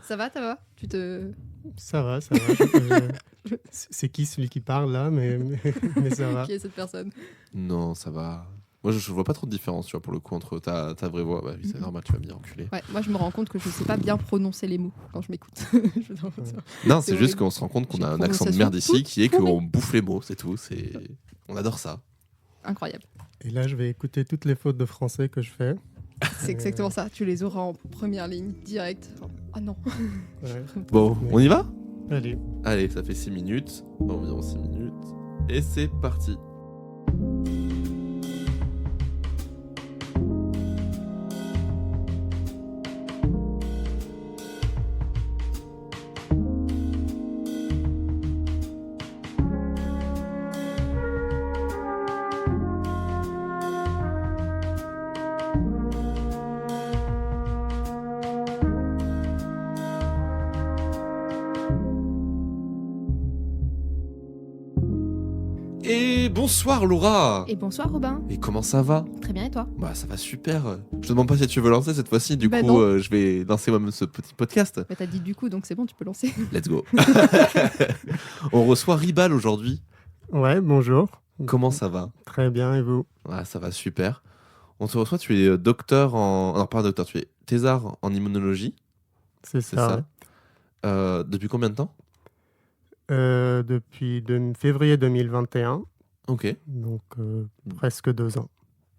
Ça va Ça va. C'est qui celui qui parle là, mais ça va. Qui est cette personne? Non, ça va. Moi, je vois pas trop de différence, tu vois, pour le coup, entre ta vraie voix. Bah oui, c'est normal, tu vas me dire enculé. Ouais, moi je me rends compte que je sais pas bien prononcer les mots quand je m'écoute. Non, C'est c'est juste horrible. qu'on se rend compte qu'on J'ai a une un accent de prononciation merde ici qui est toute qu'on bouffe les mots, c'est tout. On adore ça. Incroyable. Et là, je vais écouter toutes les fautes de français que je fais. C'est exactement ça. Tu les auras en première ligne, direct. Oh non. Ouais. Bon, on y va? Allez. Allez, ça fait 6 minutes, environ 6 minutes. Et c'est parti. Et bonsoir Laura. Et bonsoir Robin. Et comment ça va? Très bien et toi? Bah ça va super. Je te demande pas si tu veux lancer cette fois-ci, du Bah coup non. je vais lancer moi-même ce petit podcast. Bah, t'as dit du coup donc c'est bon, tu peux lancer. Let's go. On reçoit Ribal aujourd'hui. Ouais, bonjour. Comment ça va? Très bien, et vous? Ouais, ça va super. On te reçoit, tu es docteur en... Non, pas docteur, tu es thésard en immunologie. C'est C'est ça. ça. Depuis combien de temps? Depuis février 2021, Ok, donc presque 2 ans.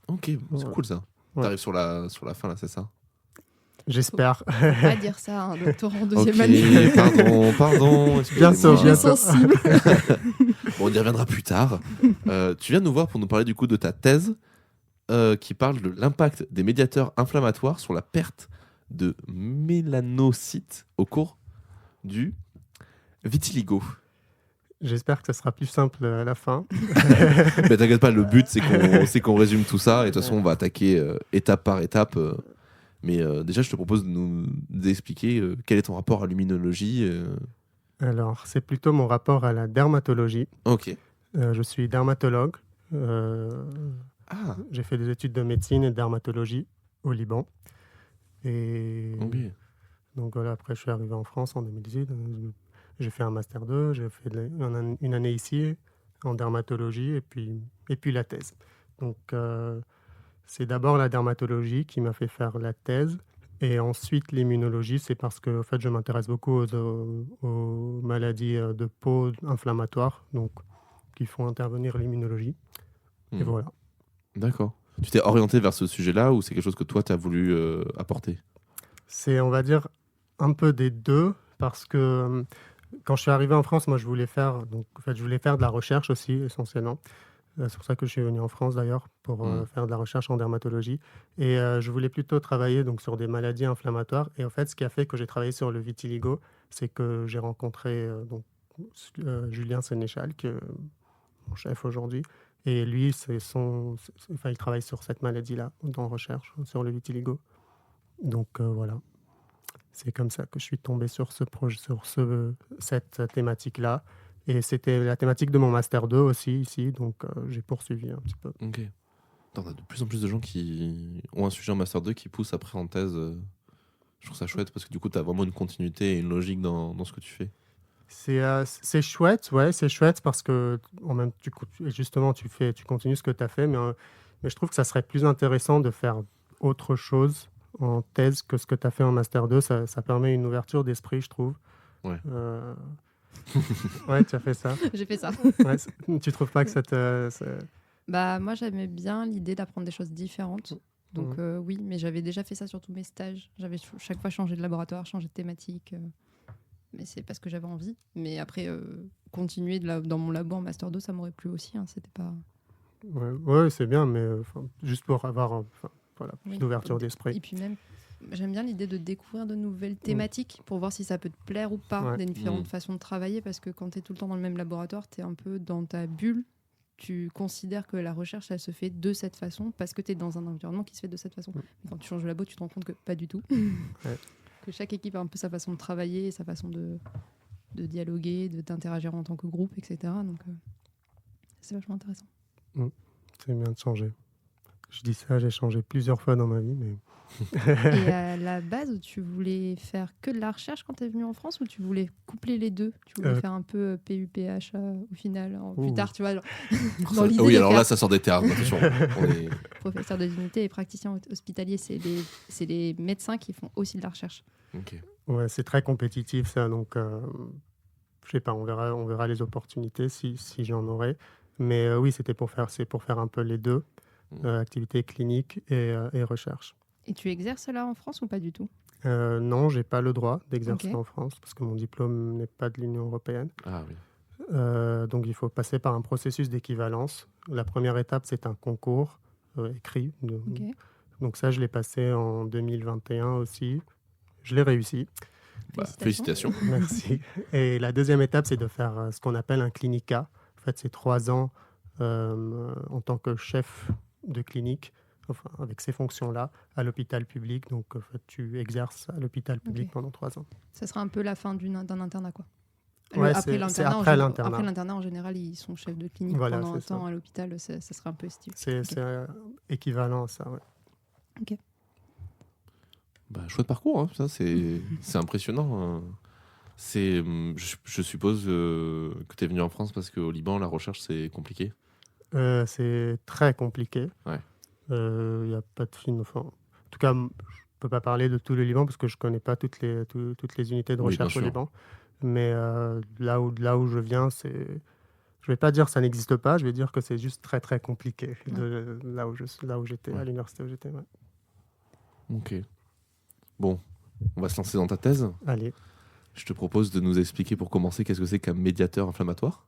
ok, c'est Ouais. cool ça. Ouais. T'arrives sur la fin là, c'est ça? J'espère. Faut pas dire ça à un doctorant en deuxième Ok, année. pardon. Bien sûr, Je suis bien sûr. sensible. Bon, on y reviendra plus tard. Tu viens nous voir pour nous parler du coup de ta thèse qui parle de l'impact des médiateurs inflammatoires sur la perte de mélanocytes au cours du vitiligo. J'espère que ça sera plus simple à la fin. Mais t'inquiète pas, le but c'est qu'on résume tout ça et de toute façon on va attaquer étape par étape. Mais déjà je te propose de nous expliquer quel est ton rapport à l'immunologie. Alors, c'est plutôt mon rapport à la dermatologie. Ok. Je suis dermatologue. Ah, J'ai fait des études de médecine et de dermatologie au Liban. Et ok. donc voilà, après je suis arrivé en France en 2018. J'ai fait un master 2, j'ai fait une année ici en dermatologie et puis la thèse. Donc c'est d'abord la dermatologie qui m'a fait faire la thèse et ensuite l'immunologie, c'est parce que en fait, je m'intéresse beaucoup aux maladies de peau inflammatoires, donc qui font intervenir l'immunologie. Et voilà. D'accord. Tu t'es orienté vers ce sujet-là ou c'est quelque chose que toi tu as voulu apporter? C'est, on va dire, un peu des deux parce que quand je suis arrivé en France, moi je voulais faire de la recherche aussi essentiellement. C'est pour ça que je suis venu en France d'ailleurs pour faire de la recherche en dermatologie. Et je voulais plutôt travailler donc sur des maladies inflammatoires. Et en fait, ce qui a fait que j'ai travaillé sur le vitiligo, c'est que j'ai rencontré Julien Sénéchal, qui est mon chef aujourd'hui. Et lui, il travaille sur cette maladie-là, en recherche sur le vitiligo. Donc voilà. C'est comme ça que je suis tombé sur cette thématique-là. Et c'était la thématique de mon Master 2 aussi, ici. Donc, j'ai poursuivi un petit peu. Ok. On a de plus en plus de gens qui ont un sujet en Master 2 qui poussent après en thèse. Je trouve ça chouette parce que du coup, tu as vraiment une continuité et une logique dans ce que tu fais. C'est chouette, ouais, c'est chouette parce que justement, tu continues ce que tu as fait. Mais je trouve que ça serait plus intéressant de faire autre chose en thèse que ce que tu as fait en Master 2. Ça permet une ouverture d'esprit, je trouve. Ouais. Ouais, tu as fait ça. J'ai fait ça. Ouais, tu trouves pas que Bah moi j'aimais bien l'idée d'apprendre des choses différentes. Donc oui, mais j'avais déjà fait ça sur tous mes stages. J'avais chaque fois changé de laboratoire, changé de thématique. Mais c'est parce que j'avais envie. Mais après, continuer dans mon labo en Master 2, ça m'aurait plu aussi. Hein, c'était pas... Ouais, c'est bien, mais juste pour avoir plus d'ouverture d'esprit. Et puis même, j'aime bien l'idée de découvrir de nouvelles thématiques pour voir si ça peut te plaire ou pas, des différentes façons de travailler. Parce que quand tu es tout le temps dans le même laboratoire, tu es un peu dans ta bulle. Tu considères que la recherche, elle se fait de cette façon parce que tu es dans un environnement qui se fait de cette façon. Mais quand tu changes de labo, tu te rends compte que pas du tout. Que chaque équipe a un peu sa façon de travailler, sa façon de dialoguer, d'interagir en tant que groupe, etc. Donc, c'est vachement intéressant. C'est bien de changer. Je dis ça, j'ai changé plusieurs fois dans ma vie, mais Et à la base, tu voulais faire que de la recherche quand tu es venu en France ou tu voulais coupler les deux? Tu voulais faire un peu PUPH au final, plus tard, tu vois, dans l'idée oui, de alors faire là, ça sort des termes. Attention, on est... professeur de divinité et praticien hospitalier, c'est les médecins qui font aussi de la recherche. Ok. ouais, c'est très compétitif ça, donc je sais pas, on verra les opportunités si j'en aurai. Mais oui, c'est pour faire un peu les deux, activité clinique et recherche. Et tu exerces là en France ou pas du tout? Non, j'ai pas le droit d'exercer Ok. en France parce que mon diplôme n'est pas de l'Union européenne. Ah oui. Donc il faut passer par un processus d'équivalence. La première étape, c'est un concours écrit. Ok. Donc ça, je l'ai passé en 2021 aussi. Je l'ai réussi. Bah, félicitations. Merci. Et la deuxième étape, c'est de faire ce qu'on appelle un clinica. En fait, c'est 3 ans en tant que chef de clinique, enfin, avec ces fonctions-là, à l'hôpital public. Donc, en fait, tu exerces à l'hôpital public pendant 3 ans. Ça sera un peu la fin d'un internat, quoi. Ouais, Après c'est après l'internat. Après l'internat, en général, ils sont chefs de clinique Voilà, pendant un c'est ça. temps à l'hôpital. Ça sera un peu style. C'est équivalent à ça, ouais. Bah, chouette parcours, hein. Ça, c'est impressionnant. Je suppose que tu es venu en France parce qu'au Liban, la recherche, c'est compliqué. C'est très compliqué. Ouais. Y a pas de film. Enfin, en tout cas, je peux pas parler de tout le Liban parce que je connais pas toutes les unités de Oui, recherche bien au sûr. Liban. Mais là où je viens, je vais pas dire ça n'existe pas. Je vais dire que c'est juste très très compliqué là où j'étais, Ouais. à l'université où j'étais. Ouais. Ok. Bon, on va se lancer dans ta thèse. Allez, Je te propose de nous expliquer pour commencer qu'est-ce que c'est qu'un médiateur inflammatoire.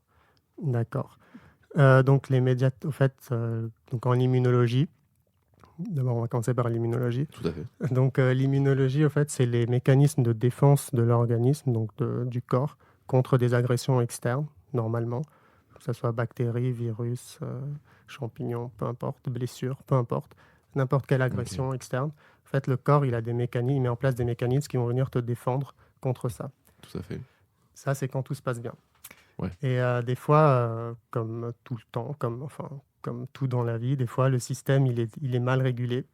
d'accord. Donc les médias, au fait, donc en immunologie. D'abord, on va commencer par l'immunologie. Tout à fait. Donc, l'immunologie, au fait, c'est les mécanismes de défense de l'organisme, donc du corps, contre des agressions externes, normalement, que ce soit bactéries, virus, champignons, peu importe, blessures, peu importe, n'importe quelle agression externe. En fait, le corps, il met en place des mécanismes qui vont venir te défendre contre ça. Tout à fait. Ça, c'est quand tout se passe bien. Ouais. Et des fois, comme tout le temps, comme tout dans la vie, des fois, le système, il est mal régulé.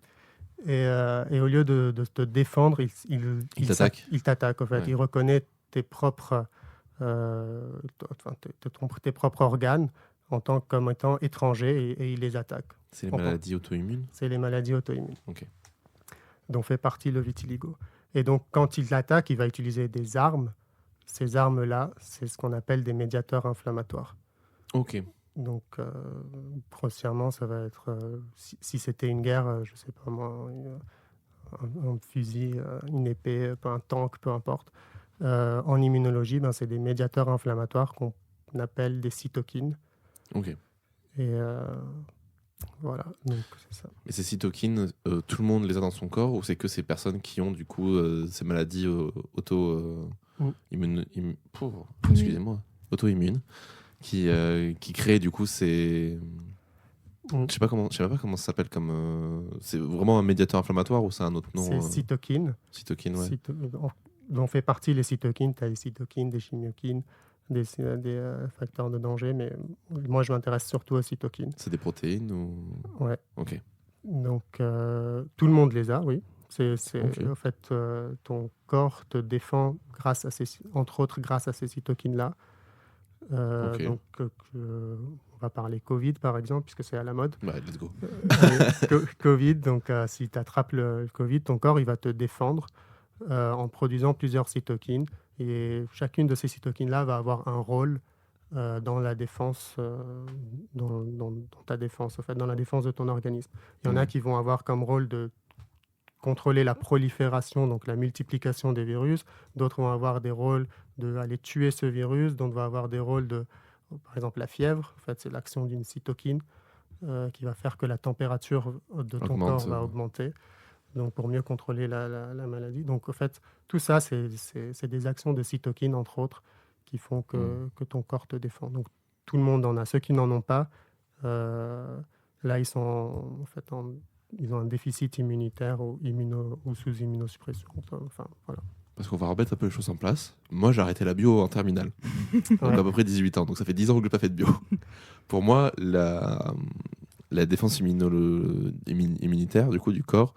Et au lieu de te défendre, Il t'attaque. il t'attaque, en fait. Ouais. Il reconnaît tes propres organes comme étant étrangers et il les attaque. C'est les maladies auto-immunes. C'est les maladies auto-immunes. Ok. Dont fait partie le vitiligo. Et donc, quand il l'attaque, il va utiliser des armes. Ces armes-là, c'est ce qu'on appelle des médiateurs inflammatoires. Ok. Donc, grossièrement, ça va être, si c'était une guerre, je ne sais pas moi, un fusil, une épée, un tank, peu importe. En immunologie, c'est des médiateurs inflammatoires qu'on appelle des cytokines. Ok. Et voilà, donc c'est ça. Et ces cytokines, tout le monde les a dans son corps ou c'est que ces personnes qui ont du coup ces maladies excusez-moi, auto-immunes qui créent du coup ces... Je sais pas comment ça s'appelle comme... C'est vraiment un médiateur inflammatoire ou c'est un autre nom? C'est cytokines. Cytokines, ouais. Dont fait partie les cytokines. Tu as les cytokines, des chimiokines, des facteurs de danger, mais moi je m'intéresse surtout aux cytokines. C'est des protéines ou... Ouais. Ok. Donc tout le monde les a, oui. Ok. En fait, ton corps te défend entre autres grâce à ces cytokines-là. Ok. Donc on va parler Covid par exemple, puisque c'est à la mode. Bah, let's go. Covid, donc si tu attrapes le Covid, ton corps il va te défendre en produisant plusieurs cytokines. Et chacune de ces cytokines-là va avoir un rôle dans la défense, dans ta défense, en fait, dans la défense de ton organisme. Il y en a qui vont avoir comme rôle de contrôler la prolifération, donc la multiplication des virus. D'autres vont avoir des rôles d'aller tuer ce virus. D'autres vont avoir des rôles par exemple, la fièvre. En fait, c'est l'action d'une cytokine qui va faire que la température de ton corps va augmenter. Donc, pour mieux contrôler la maladie. Donc, en fait, tout ça, c'est des actions de cytokines, entre autres, qui font que ton corps te défend. Donc, tout le monde en a. Ceux qui n'en ont pas, là, ils sont ils ont un déficit immunitaire ou sous immunosuppression. Enfin, voilà. Parce qu'on va remettre un peu les choses en place. Moi, j'ai arrêté la bio en terminale. Donc, à peu près 18 ans. Donc, ça fait 10 ans que je n'ai pas fait de bio. Pour moi, la défense immunitaire du coup du corps,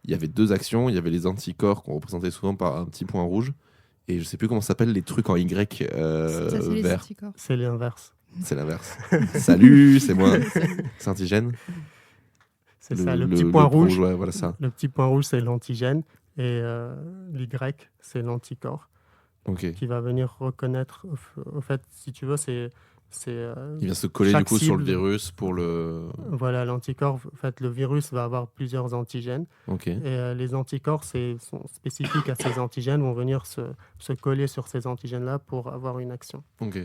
il y avait 2 actions. Il y avait les anticorps qu'on représentait souvent par un petit point rouge. Et je sais plus comment ça s'appelle les trucs en Y Ça, c'est les vert. anticorps. C'est l'inverse. C'est l'inverse. Salut, c'est moi. C'est antigène. C'est ça, le petit point le rouge. ouais, voilà ça. Le petit point rouge, c'est l'antigène. Et l'Y, c'est l'anticorps. Ok. Qui va venir reconnaître, au fait, si tu veux, il vient se coller du coup sur le virus pour le... Voilà, l'anticorps, en fait, le virus va avoir plusieurs antigènes. Ok. Et les anticorps sont spécifiques à ces antigènes, vont venir se coller sur ces antigènes-là pour avoir une action. Ok.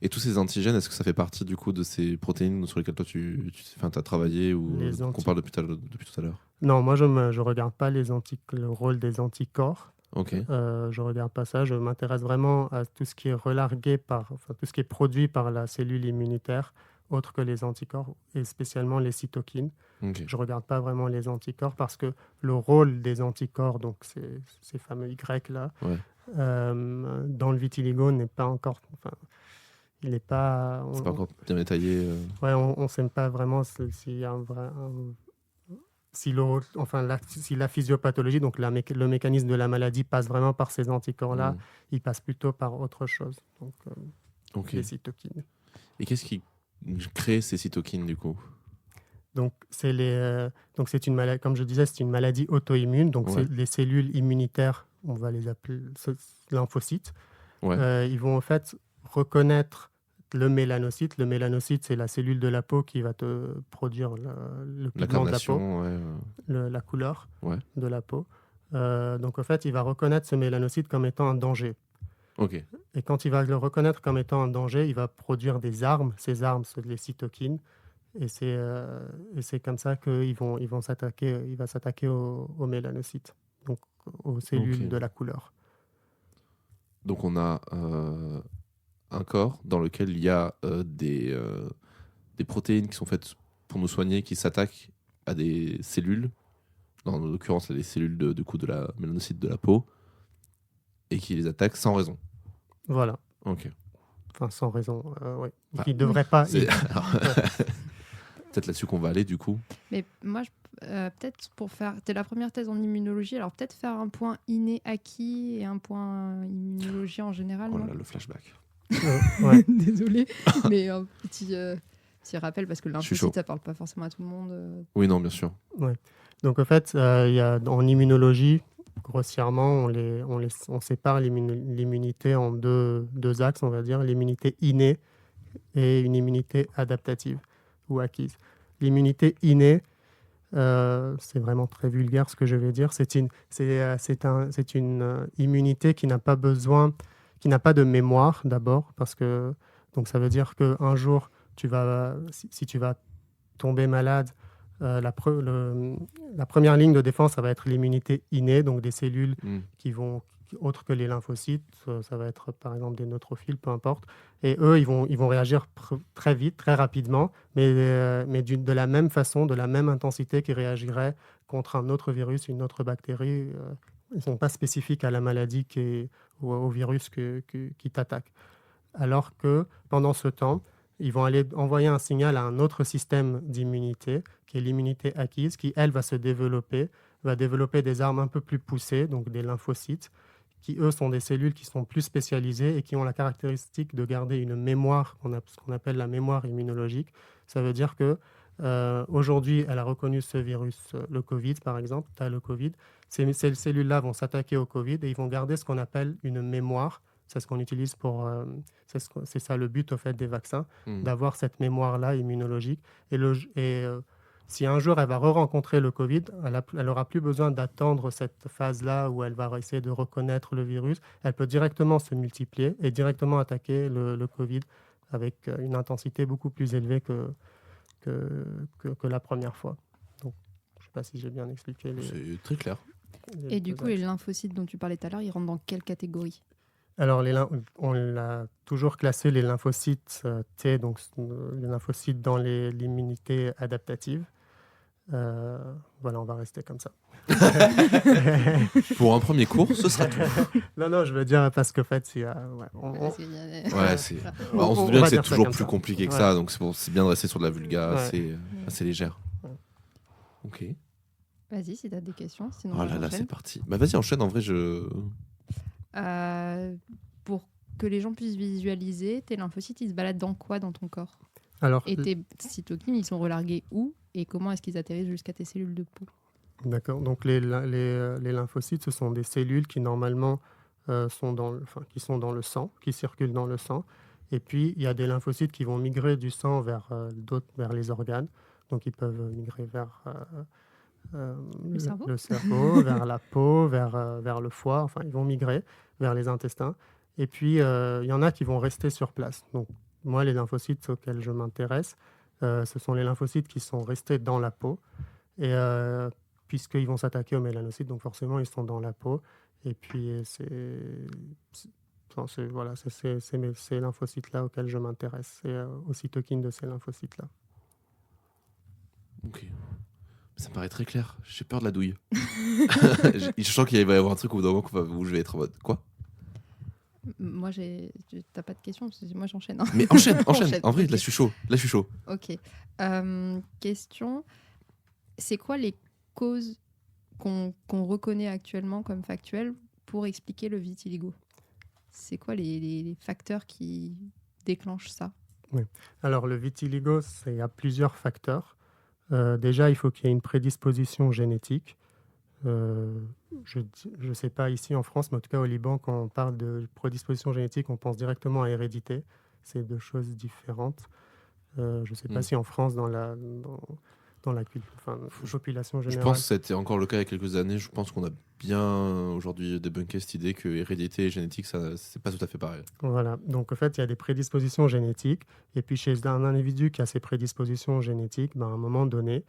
Et tous ces antigènes, est-ce que ça fait partie du coup de ces protéines sur lesquelles toi tu as travaillé ou qu'on parle depuis tout à l'heure? Non, moi je regarde pas le rôle des anticorps. Ok. Je regarde pas ça. Je m'intéresse vraiment à tout ce qui est tout ce qui est produit par la cellule immunitaire, autre que les anticorps, et spécialement les cytokines. Okay. Je regarde pas vraiment les anticorps parce que le rôle des anticorps, donc ces fameux Y là, ouais. Dans le vitiligo n'est pas encore. Il n'est pas. C'est pas encore bien détaillé. Ouais, on ne sait pas vraiment s'il y a si la physiopathologie, donc le mécanisme de la maladie passe vraiment par ces anticorps-là, il passe plutôt par autre chose, donc les cytokines. Et qu'est-ce qui crée ces cytokines du coup? Donc c'est une maladie, comme je disais, c'est une maladie auto-immune. Donc c'est les cellules immunitaires, on va les appeler lymphocytes. Ouais. Ils vont en fait reconnaître le mélanocyte. Le mélanocyte, c'est la cellule de la peau qui va te produire le pigment de la peau, la couleur de la peau. Donc en fait, il va reconnaître ce mélanocyte comme étant un danger. Okay. Et quand il va le reconnaître comme étant un danger, il va produire des armes. Ces armes, c'est les cytokines. Et c'est comme ça qu'il va s'attaquer aux mélanocytes, donc aux cellules de la couleur. Donc on a un corps dans lequel il y a des protéines qui sont faites pour nous soigner, qui s'attaquent à des cellules, en l'occurrence les cellules de la mélanocyte de la peau, et qui les attaquent sans raison. Voilà. Ok. Enfin, sans raison, oui. Qui ne devrait pas... Peut-être là-dessus qu'on va aller, du coup. Mais moi, peut-être pour faire... T'es la première thèse en immunologie, alors peut-être faire un point inné-acquis et un point immunologie en général. Oh là, le flashback. Ouais. Désolée, mais un petit rappel, parce que le lymphocyte, ça parle pas forcément à tout le monde. Oui, non, bien sûr. Ouais. Donc, en fait, en immunologie, grossièrement, on sépare l'immunité en deux axes, on va dire, l'immunité innée et une immunité adaptative ou acquise. L'immunité innée, c'est vraiment très vulgaire ce que je vais dire, c'est une immunité qui n'a pas de mémoire d'abord, parce que donc ça veut dire qu'un jour, si tu vas tomber malade, la première ligne de défense, ça va être l'immunité innée, donc des cellules autres que les lymphocytes, ça va être par exemple des neutrophiles, peu importe. Et eux, ils vont réagir très vite, très rapidement, mais de la même façon, de la même intensité qu'ils réagiraient contre un autre virus, une autre bactérie. Ils ne sont pas spécifiques à la maladie ou au virus qui t'attaque. Alors que pendant ce temps, ils vont aller envoyer un signal à un autre système d'immunité, qui est l'immunité acquise, qui, elle, va développer des armes un peu plus poussées, donc des lymphocytes, qui, eux, sont des cellules qui sont plus spécialisées et qui ont la caractéristique de garder une mémoire, ce qu'on appelle la mémoire immunologique. Ça veut dire que aujourd'hui, elle a reconnu ce virus, le Covid, par exemple, tu as le Covid. Ces cellules-là vont s'attaquer au Covid et ils vont garder ce qu'on appelle une mémoire. C'est ce qu'on utilise c'est ça le but, au fait, des vaccins, d'avoir cette mémoire-là immunologique. Si un jour elle va re-rencontrer le Covid, elle n'aura plus besoin d'attendre cette phase-là où elle va essayer de reconnaître le virus. Elle peut directement se multiplier et directement attaquer le Covid avec une intensité beaucoup plus élevée que la première fois. Donc, je ne sais pas si j'ai bien expliqué. C'est très clair. Et du coup, les lymphocytes dont tu parlais tout à l'heure, ils rentrent dans quelle catégorie ? Alors, on l'a toujours classé, les lymphocytes T, donc les lymphocytes dans l'immunité adaptative. Voilà, on va rester comme ça. Pour un premier cours, ce sera tout. Non, je veux dire parce qu'en fait, ouais, Ouais, on se on doute bien va que c'est dire ça toujours comme plus ça. compliqué que Ouais. ça, donc c'est bien de rester sur de la vulga Ouais. assez légère. Ouais. Ok. Vas-y, si tu as des questions. Sinon, Oh là là, j'enchaîne. c'est parti. Bah vas-y, enchaîne. En vrai, Pour que les gens puissent visualiser, tes lymphocytes, ils se baladent dans quoi dans ton corps? Alors, Et tes cytokines, ils sont relargués où? Et comment est-ce qu'ils atterrissent jusqu'à tes cellules de peau? d'accord. Donc, les lymphocytes, ce sont des cellules qui, normalement, sont qui sont dans le sang, qui circulent dans le sang. Et puis, il y a des lymphocytes qui vont migrer du sang vers les organes. Donc, ils peuvent migrer vers cerveau le cerveau, vers la peau, vers le foie. Enfin, ils vont migrer vers les intestins. Et puis, il y en a qui vont rester sur place. Donc, moi, les lymphocytes auxquels je m'intéresse, ce sont les lymphocytes qui sont restés dans la peau. Et puisqu'ils vont s'attaquer aux mélanocytes, donc forcément, ils sont dans la peau. Et puis, voilà, c'est ces lymphocytes-là auxquels je m'intéresse. C'est aux cytokines de ces lymphocytes-là. Ok. Ça me paraît très clair. J'ai peur de la douille. Je sens qu'il va y avoir un truc au bout d'un moment où je vais être en mode quoi. Moi, t'as pas de questions? Moi, j'enchaîne. Hein. Mais enchaîne. Enchaîne, En vrai, ok. là, je suis chaud. Ok. Question. C'est quoi les causes qu'on reconnaît actuellement comme factuelles pour expliquer le vitiligo? C'est quoi les facteurs qui déclenchent ça? Oui. Alors, le vitiligo, il y a plusieurs facteurs. Déjà, il faut qu'il y ait une prédisposition génétique. Je ne sais pas ici en France, mais en tout cas au Liban, quand on parle de prédisposition génétique, on pense directement à hérédité. C'est deux choses différentes. Je ne sais pas si en France, dans la population Je générale. pense que c'était encore le cas il y a quelques années. Je pense qu'on a bien aujourd'hui débunké cette idée que hérédité et génétique, ça, c'est pas tout à fait pareil. Voilà. Donc en fait, il y a des prédispositions génétiques. Et puis chez un individu qui a ces prédispositions génétiques, à un moment donné,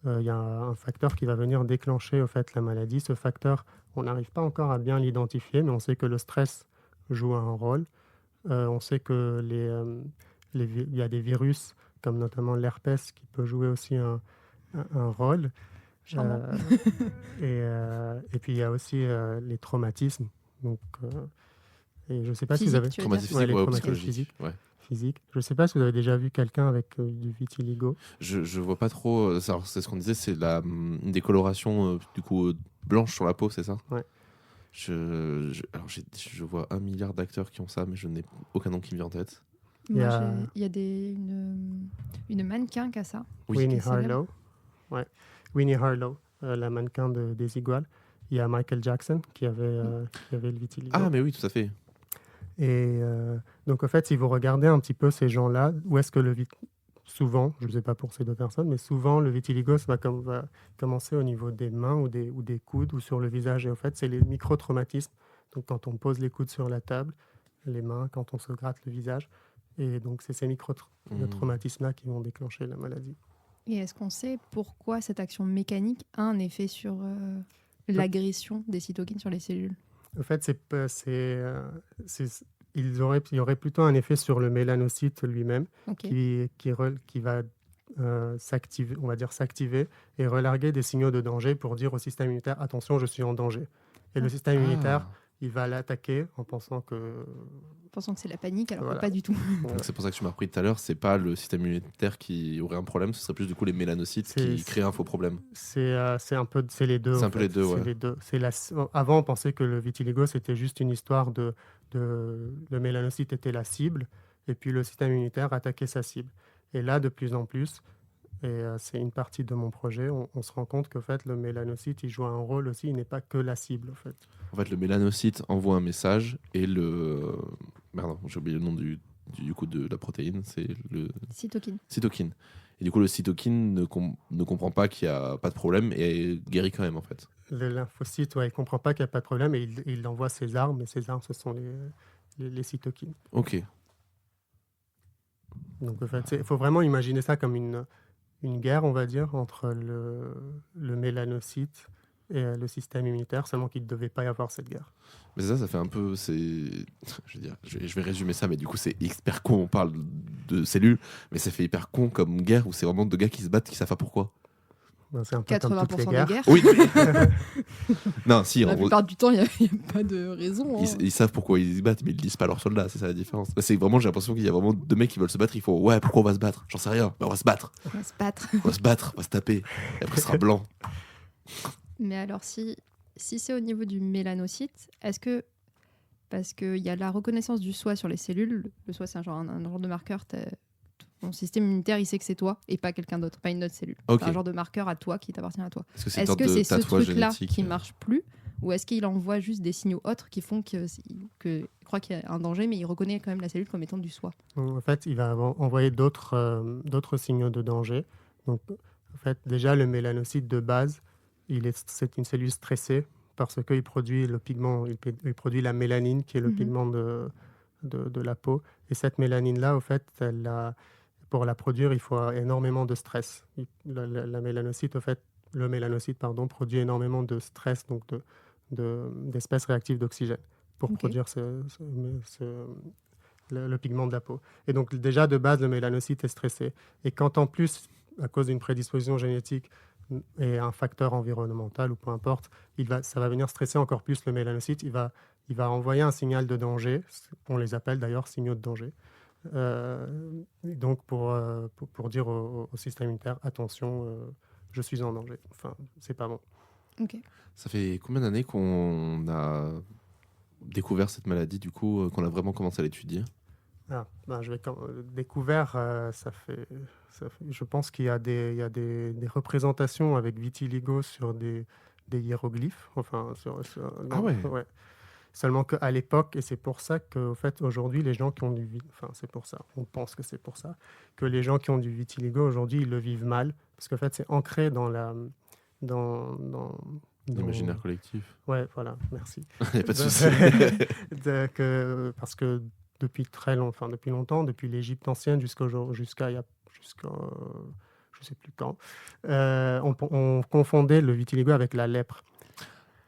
il y a un facteur qui va venir déclencher au fait la maladie. Ce facteur, on n'arrive pas encore à bien l'identifier, mais on sait que le stress joue un rôle. On sait que il y a des virus, comme notamment l'herpès, qui peut jouer aussi un rôle. Charmant. Et puis il y a aussi les traumatismes. Donc, et je ne sais pas si vous Physique, avez tu veux dire? Traumatisme Ouais, les physique, traumatismes psychologique. Ouais. physiques. Je ne sais pas si vous avez déjà vu quelqu'un avec du vitiligo. Je vois pas trop. Alors, c'est ce qu'on disait, c'est une décoloration du coup blanche sur la peau, c'est ça? Ouais. Alors je vois 1 milliard d'acteurs qui ont ça, mais je n'ai aucun nom qui me vient en tête. Moi, il y a une mannequin qui a ça. Oui. Winnie Qui est célèbre. Harlow. Ouais. Winnie Harlow, la mannequin de Desigual. Il y a Michael Jackson qui avait le vitiligo. Ah, mais oui, tout à fait. Et donc, en fait, si vous regardez un petit peu ces gens-là, où est-ce que souvent, je ne sais pas pour ces deux personnes, mais souvent, le vitiligo va commencer au niveau des mains ou des coudes ou sur le visage. Et en fait, c'est les micro-traumatismes. Donc, quand on pose les coudes sur la table, les mains, quand on se gratte le visage. Et donc, c'est ces micro-traumatismes-là qui vont déclencher la maladie. Et est-ce qu'on sait pourquoi cette action mécanique a un effet sur l'agression des cytokines sur les cellules? En fait, il y aurait plutôt un effet sur le mélanocyte lui-même Ok. qui va s'activer, on va dire s'activer et relarguer des signaux de danger pour dire au système immunitaire attention, je suis en danger. Et le système immunitaire, il va l'attaquer en pensant que c'est la panique, alors Voilà. que pas du tout. Donc c'est pour ça que tu m'as repris tout à l'heure, c'est pas le système immunitaire qui aurait un problème, ce serait plus du coup les mélanocytes qui créent un faux problème. C'est les deux. C'est en un peu fait. les deux, ouais. C'est les deux. Avant, on pensait que le vitiligo, c'était juste une histoire le mélanocyte était la cible, et puis le système immunitaire attaquait sa cible. Et là, de plus en plus, et c'est une partie de mon projet, on se rend compte qu'en fait, le mélanocyte, il joue un rôle aussi, il n'est pas que la cible, en fait. En fait, le mélanocyte envoie un message et Merde, j'ai oublié le nom du coup de la protéine, c'est le cytokine. Et du coup, le cytokine ne comprend pas qu'il n'y a pas de problème et guérit quand même, en fait. Le lymphocyte, il ne comprend pas qu'il n'y a pas de problème et il envoie ses armes, et ses armes, ce sont les cytokines. Ok. Donc, en fait, il faut vraiment imaginer ça comme une guerre, on va dire, entre le mélanocyte et le système immunitaire, seulement qu'il ne devait pas y avoir cette guerre. Mais ça fait un peu... Je veux dire, je vais résumer ça, mais du coup, c'est hyper con. On parle de cellules, mais ça fait hyper con comme guerre où c'est vraiment deux gars qui se battent, qui savent pas pourquoi. C'est un peu comme toutes les 80% guerres. des guerres. Oui. Non, si. La plupart du temps, il n'y a pas de raison. Hein. Ils savent pourquoi ils se battent, mais ils le disent pas à leurs soldats. C'est ça la différence. C'est vraiment, j'ai l'impression qu'il y a vraiment deux mecs qui veulent se battre. Il faut, ouais, pourquoi on va se battre? J'en sais rien. Mais on va se battre. On va se battre. On va se battre. On va se taper. Et après, ce sera blanc. Mais alors, si c'est au niveau du mélanocyte, est-ce que... Parce qu'il y a la reconnaissance du soi sur les cellules. Le soi, c'est un genre de marqueur. Ton système immunitaire, il sait que c'est toi et pas quelqu'un d'autre, pas une autre cellule. Ok. C'est un genre de marqueur à toi qui t'appartient à toi. Est-ce que c'est Est-ce une que sorte de c'est ce tatouage truc-là génétique qui marche plus ou est-ce qu'il envoie juste des signaux autres qui font que il croit qu'il y a un danger, mais il reconnaît quand même la cellule comme étant du soi? En fait, il va envoyer d'autres signaux de danger. Donc, en fait, déjà, le mélanocyte de base, c'est une cellule stressée parce qu'il produit le pigment, il produit la mélanine, qui est le pigment de la peau. Et cette mélanine-là, au fait, pour la produire, il faut énormément de stress. Le mélanocyte, produit énormément de stress, donc d'espèces réactives d'oxygène pour produire le pigment de la peau. Et donc, déjà, de base, le mélanocyte est stressé. Et quand, en plus, à cause d'une prédisposition génétique et un facteur environnemental ou peu importe, ça va venir stresser encore plus le mélanocyte. Il va envoyer un signal de danger. On les appelle d'ailleurs signaux de danger. Donc, pour dire au système immunitaire, attention, je suis en danger. Enfin, c'est pas bon. Ok. Ça fait combien d'années qu'on a découvert cette maladie, du coup, qu'on a vraiment commencé à l'étudier? Découvert, je pense qu'il y a des représentations avec vitiligo sur des hiéroglyphes. Enfin, Ah ouais. Ouais. Seulement qu'à l'époque, et c'est pour ça qu'au fait, aujourd'hui, les gens qui ont c'est pour ça, on pense que c'est pour ça, que les gens qui ont du vitiligo, aujourd'hui, ils le vivent mal, parce qu'en fait, c'est ancré dans l'imaginaire collectif. Ouais, voilà, merci. Il n'y a pas de souci. Parce que depuis longtemps, depuis l'Égypte ancienne jusqu'à je sais plus quand, on confondait le vitiligo avec la lèpre.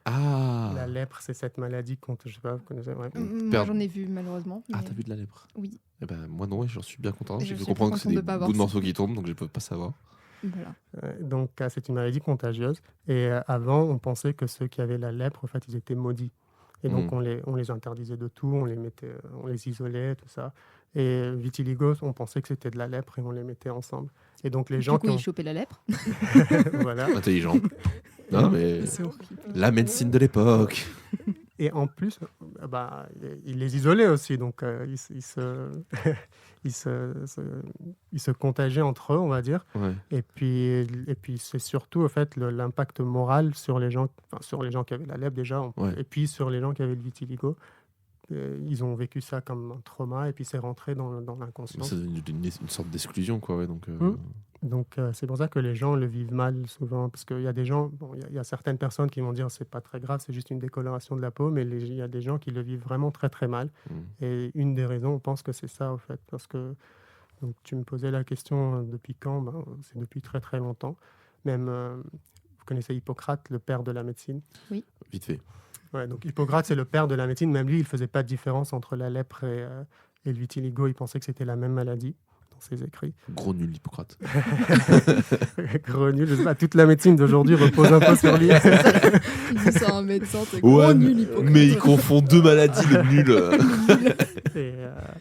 Ah. La lèpre, c'est cette maladie je sais pas, vous connaissez. Ouais. Moi, j'en ai vu malheureusement. Ah, mais- t'as vu de la lèpre? Oui. Eh ben, moi non, et j'en suis bien content. Je J'ai cru suis comprendre que très c'est des contente de pas avoir bouts de ça. morceaux qui tombent, donc je ne peux pas savoir. Voilà. Donc, c'est une maladie contagieuse. Et avant, on pensait que ceux qui avaient la lèpre, en fait, ils étaient maudits. Et donc, on les interdisait de tout, on les isolait, tout ça. Et vitiligo, on pensait que c'était de la lèpre et on les mettait ensemble. Et donc, les gens Du coup, ils chopaient la lèpre. Voilà. Intelligent. Non, mais C'est horrible. la médecine de l'époque. Et en plus, ils les isolaient aussi. Donc, ils se contagiaient entre eux, on va dire. Ouais. Et puis c'est surtout, en fait, l'impact moral sur les gens qui avaient la lèpre déjà, Ouais. et puis sur les gens qui avaient le vitiligo. Ils ont vécu ça comme un trauma, et puis c'est rentré dans l'inconscient. C'est une sorte d'exclusion, quoi. Ouais, donc, Donc, c'est pour ça que les gens le vivent mal souvent, parce qu'il y a des gens, il y a certaines personnes qui vont dire c'est pas très grave, c'est juste une décoloration de la peau, mais il y a des gens qui le vivent vraiment très très mal. Et une des raisons, on pense que c'est ça, en fait, parce que donc, tu me posais la question depuis quand? C'est depuis très très longtemps. Même, vous connaissez Hippocrate, le père de la médecine? vite fait. Ouais, donc Hippocrate, c'est le père de la médecine. Même lui, il faisait pas de différence entre la lèpre et le vitiligo. Il pensait que c'était la même maladie dans ses écrits. Gros nul, Hippocrate. Gros nul, je sais pas, toute la médecine d'aujourd'hui repose un peu sur lui. Il dit ça à un médecin, t'es gros nul, Hippocrate. mais il confond deux maladies, le nul. Et,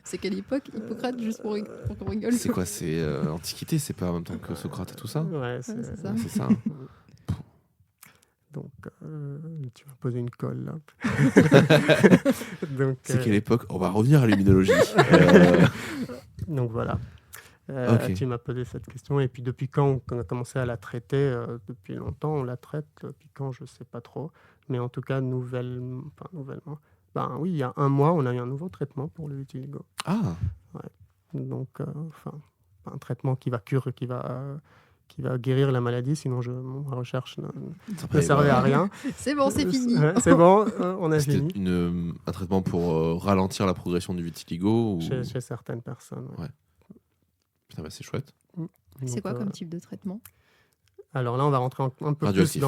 C'est quelle époque, Hippocrate, juste pour qu'on rigole? C'est quoi? C'est Antiquité? C'est pas en même temps que Socrate et tout ça? ouais, c'est ça. Ouais, c'est ça. Donc, tu vas poser une colle là. Donc, C'est quelle époque? On va revenir à l'immunologie. donc voilà. Ok. Tu m'as posé cette question. Et puis depuis quand on a commencé à la traiter? Depuis longtemps, on la traite. Depuis quand, je ne sais pas trop. Mais en tout cas, nouvellement. Oui, il y a un mois, on a eu un nouveau traitement pour le vitiligo. Ah, Donc, un traitement qui va guérir la maladie. Sinon, ma recherche ne servait à rien. C'est bon, c'est fini. C'est bon, on a c'était fini. un traitement pour ralentir la progression du vitiligo ou... Chez certaines personnes. Ouais. Putain, bah, c'est chouette. C'est Donc, quoi comme type de traitement? Alors là, on va rentrer un peu plus Radioactif.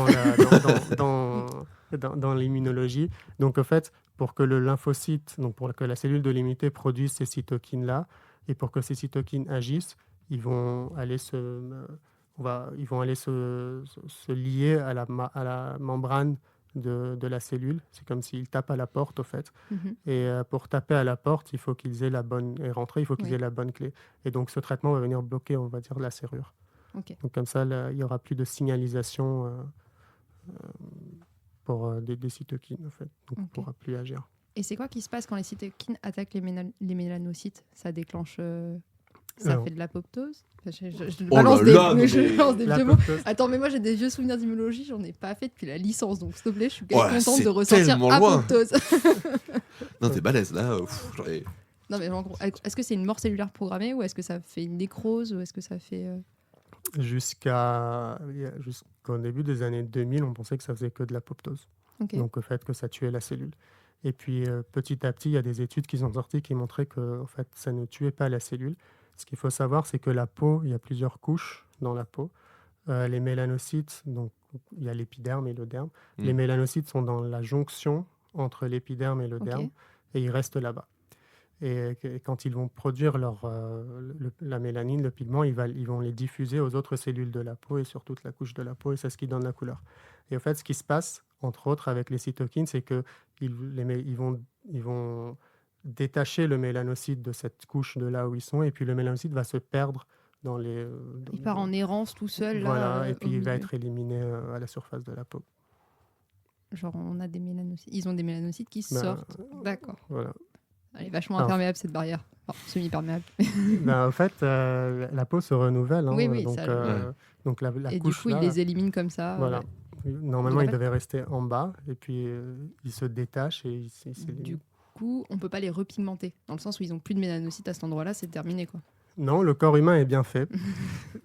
dans l'immunologie. Donc, en fait, pour que le lymphocyte, donc pour que la cellule de l'immunité produise ces cytokines-là, et pour que ces cytokines agissent, ils vont aller ils vont aller se lier à la membrane de la cellule. C'est comme s'ils tapent à la porte, au fait. Et pour taper à la porte, il faut qu'ils aient la bonne... Et rentrer, il faut qu'ils aient la bonne clé. Et donc, ce traitement va venir bloquer, on va dire, la serrure. Ok. Donc, comme ça, là, il n'y aura plus de signalisation pour des cytokines, en fait. Donc, on ne pourra plus agir. Et c'est quoi qui se passe quand les cytokines attaquent les mélanocytes? Ça déclenche... Ça fait de l'apoptose? Je balance des vieux mots. Attends, mais moi j'ai des vieux souvenirs d'immunologie, j'en ai pas fait depuis la licence, donc s'il te plaît, je suis contente de ressortir apoptose. Non, t'es balèze là. Non, mais en gros, est-ce que c'est une mort cellulaire programmée ou est-ce que ça fait une nécrose ou est-ce que ça fait. Jusqu'au début des années 2000, on pensait que ça faisait que de l'apoptose. Donc le fait que ça tuait la cellule. Et puis petit à petit, il y a des études qui sont sorties qui montraient que en fait, ça ne tuait pas la cellule. Ce qu'il faut savoir, c'est que la peau, il y a plusieurs couches dans la peau. Les mélanocytes, donc il y a l'épiderme et le derme. Les mélanocytes sont dans la jonction entre l'épiderme et le derme et ils restent là-bas. Et quand ils vont produire la mélanine, le pigment, ils vont les diffuser aux autres cellules de la peau et sur toute la couche de la peau, et c'est ce qui donne la couleur. Et en fait, ce qui se passe, entre autres, avec les cytokines, c'est qu'ils vont détacher le mélanocyte de cette couche de là où ils sont, et puis le mélanocyte va se perdre dans les... il part en errance tout seul. Voilà, là, et puis il va être éliminé à la surface de la peau. Genre, on a des mélanocytes. Ils ont des mélanocytes qui sortent. D'accord. Voilà. Elle est vachement imperméable, cette barrière. Enfin, semi-perméable. En fait, la peau se renouvelle. Hein, oui, donc, donc la et couche, du coup, ils les éliminent comme ça. Voilà. Normalement, ils devaient rester en bas, et puis ils se détachent et ils s'éliminent. Du coup, on ne peut pas les repigmenter, dans le sens où ils n'ont plus de mélanocytes à cet endroit-là, c'est terminé, quoi. Non, le corps humain est bien fait.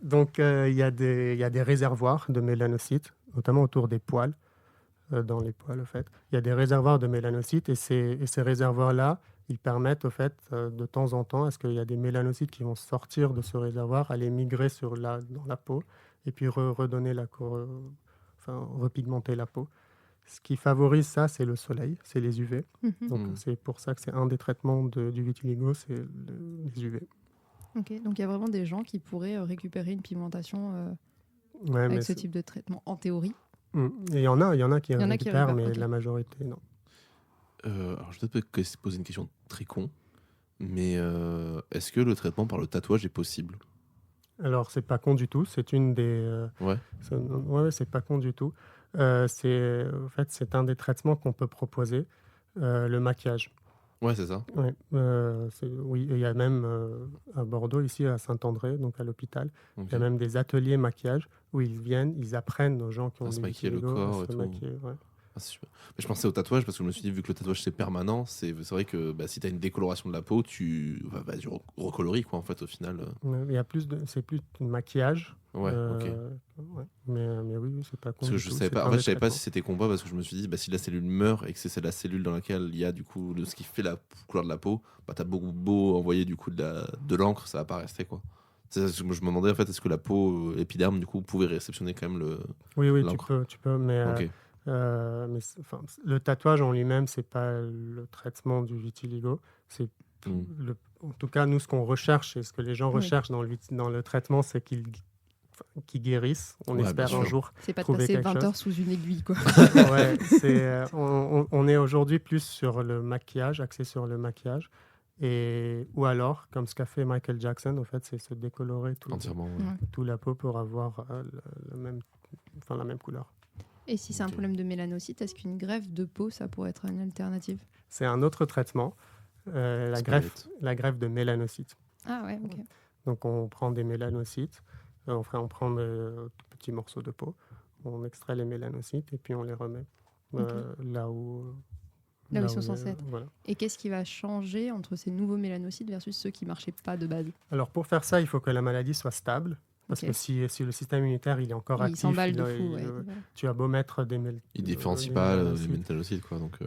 Donc, il y a des réservoirs de mélanocytes, notamment autour des poils, dans les poils, au fait. Il y a des réservoirs de mélanocytes, et ces réservoirs-là, ils permettent, au fait, de temps en temps, à ce qu'il y a des mélanocytes qui vont sortir de ce réservoir, aller migrer dans la peau, et puis redonner repigmenter la peau. Ce qui favorise ça, c'est le soleil, c'est les UV. Donc, c'est pour ça que c'est un des traitements du vitiligo, c'est les UV. Ok, donc il y a vraiment des gens qui pourraient récupérer une pigmentation avec ce type de traitement, en théorie. Et il y en a qui récupèrent, mais la majorité, non. Alors, je vais peut-être poser une question très con, mais est-ce que le traitement par le tatouage est possible? Alors, c'est pas con du tout. C'est une des... c'est pas con du tout. En fait, c'est un des traitements qu'on peut proposer, le maquillage. Ouais, c'est ça. Ouais, oui, il y a même à Bordeaux, ici à Saint-André, donc à l'hôpital, il y a même des ateliers maquillage où ils apprennent aux gens qui ont se des maquiller le corps et tout. C'est super. Mais je pensais au tatouage parce que je me suis dit, vu que le tatouage c'est permanent, c'est vrai que si tu as une décoloration de la peau, tu recoloris quoi en fait au final. C'est plus de maquillage. Ouais, ok. Mais oui, c'est pas con. Parce que je savais pas. En fait, je savais pas si c'était combat parce que je me suis dit, si la cellule meurt et que c'est la cellule dans laquelle il y a du coup ce qui fait la couleur de la peau, t'as beau envoyer du coup de l'encre, ça va pas rester quoi. Je me demandais en fait, est-ce que la peau épiderme du coup pouvait réceptionner quand même le. Oui, tu peux, mais. Okay. Le tatouage en lui-même, c'est pas le traitement du vitiligo. C'est en tout cas, nous, ce qu'on recherche et ce que les gens recherchent dans le traitement, c'est qu'ils guérissent. On espère un jour. C'est pas de passer 20 heures sous une aiguille, quoi. On est aujourd'hui plus sur le maquillage, axé sur le maquillage. Ou alors, comme ce qu'a fait Michael Jackson, en fait, c'est se décolorer tout la peau pour avoir la même couleur. Et si c'est un problème de mélanocyte, est-ce qu'une greffe de peau, ça pourrait être une alternative? C'est un autre traitement, la greffe de mélanocytes. Ah ouais, ok. Donc on prend des mélanocytes, on prend de petits morceaux de peau, on extrait les mélanocytes et puis on les remet là où ils sont censés être. Voilà. Et qu'est-ce qui va changer entre ces nouveaux mélanocytes versus ceux qui ne marchaient pas de base? Alors pour faire ça, il faut que la maladie soit stable. Parce que si le système immunitaire il est encore actif, il s'emballe de fou. Tu as beau mettre des il différencie pas les mélanocytes quoi, donc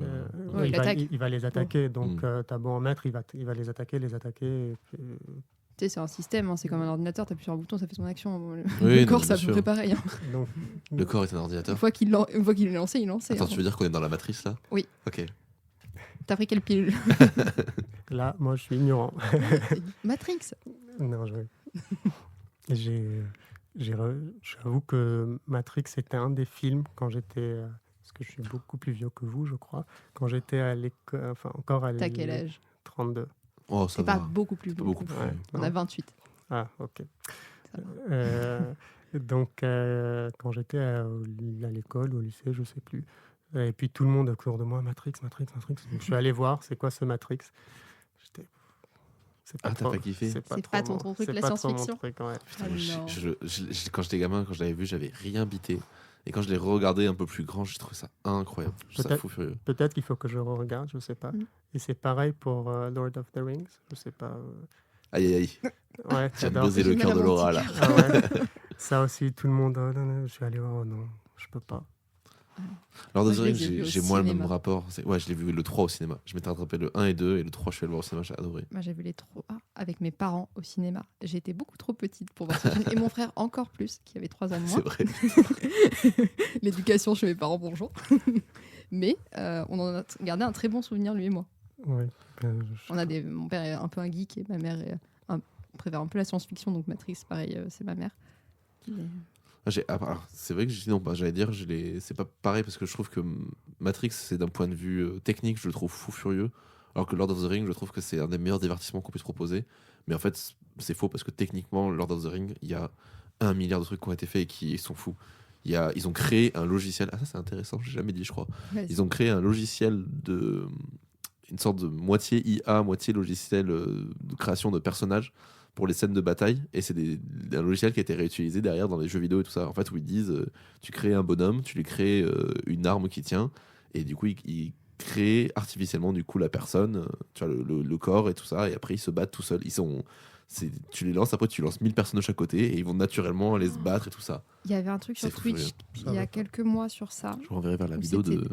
il va les attaquer. Donc tu as beau en mettre, il va les attaquer. Et puis... Tu sais, c'est un système, c'est comme un ordinateur, tu appuies sur un bouton, ça fait son action. Le corps, c'est à peu près pareil. Donc, le corps est un ordinateur. Une fois qu'il est lancé, il est lancé. Attends, tu veux dire qu'on est dans la matrice là? Oui. Ok. T'as pris quelle pilule? Là, moi, je suis ignorant. Matrix. Non, J'avoue que Matrix était un des films quand j'étais, parce que je suis beaucoup plus vieux que vous, je crois, quand j'étais à l'école, enfin encore à T'as quel âge? 32. Oh, ça C'est pas va. beaucoup plus C'est pas vieux. beaucoup plus. Ouais, On non. a 28. Ah, ok. Ça va. Donc, quand j'étais à l'école, au lycée, je sais plus. Et puis tout le monde autour de moi, Matrix. Donc, je suis allé voir, c'est quoi ce Matrix? J'étais, c'est pas Ah, t'as trop, pas kiffé? C'est trop pas ton mon- truc, c'est la pas trop mon science-fiction? truc, ouais. Putain, Ah moi, non. quand j'étais gamin, quand je l'avais vu, j'avais rien bité. Et quand je l'ai regardé un peu plus grand, j'ai trouvé ça incroyable. Je trouve ça Peut-être- fou furieux. Peut-être qu'il faut que je regarde, je sais pas. Mm. Et c'est pareil pour Lord of the Rings, je sais pas. Aïe, aïe, aïe. Ouais, Tu viens de t'adores. briser le J'ai mal cœur à de mon Laura, petit là. cœur. Ah ouais. Ça aussi, tout le monde. Non, non, je suis allé voir, oh non, je peux pas. Lord Moi, of the je les Rings, ai vus au j'ai moins le même cinéma. rapport. Ouais, je l'ai vu le 3 au cinéma. Je m'étais rattrapé le 1 et 2, et le 3, je suis allé le voir au cinéma, j'ai adoré. Moi, j'ai vu les 3 avec mes parents au cinéma. J'étais beaucoup trop petite pour voir ce film. Et mon frère encore plus, qui avait 3 ans de C'est moins. vrai. L'éducation chez mes parents, bonjour. Mais on en a gardé un très bon souvenir, lui et moi. Ouais. Mon père est un peu un geek et ma mère préfère un peu la science-fiction, donc Matrix, pareil, c'est ma mère. Alors, c'est vrai que j'allais dire, c'est pas pareil parce que je trouve que Matrix, c'est d'un point de vue technique, je le trouve fou furieux. Alors que Lord of the Rings, je trouve que c'est un des meilleurs divertissements qu'on puisse proposer. Mais en fait, c'est faux parce que techniquement, Lord of the Rings, il y a 1 milliard de trucs qui ont été faits et qui sont fous. Ils ont créé un logiciel. Ah, ça, c'est intéressant, j'ai jamais dit, je crois. Ils ont créé un logiciel une sorte de moitié IA, moitié logiciel de création de personnages pour les scènes de bataille. Et c'est un logiciel qui a été réutilisé derrière dans les jeux vidéo et tout ça. En fait, où ils disent tu crées un bonhomme, tu lui crées une arme qui tient, et du coup, ils créent artificiellement du coup la personne, tu vois, le corps et tout ça. Et après, ils se battent tout seuls. Tu les lances, après, tu lances 1000 personnes de chaque côté et ils vont naturellement aller se battre et tout ça. Il y avait un truc C'est sur fou Twitch furieux. il y a quelques mois sur ça. Je vous renverrai vers la Ou vidéo c'était- de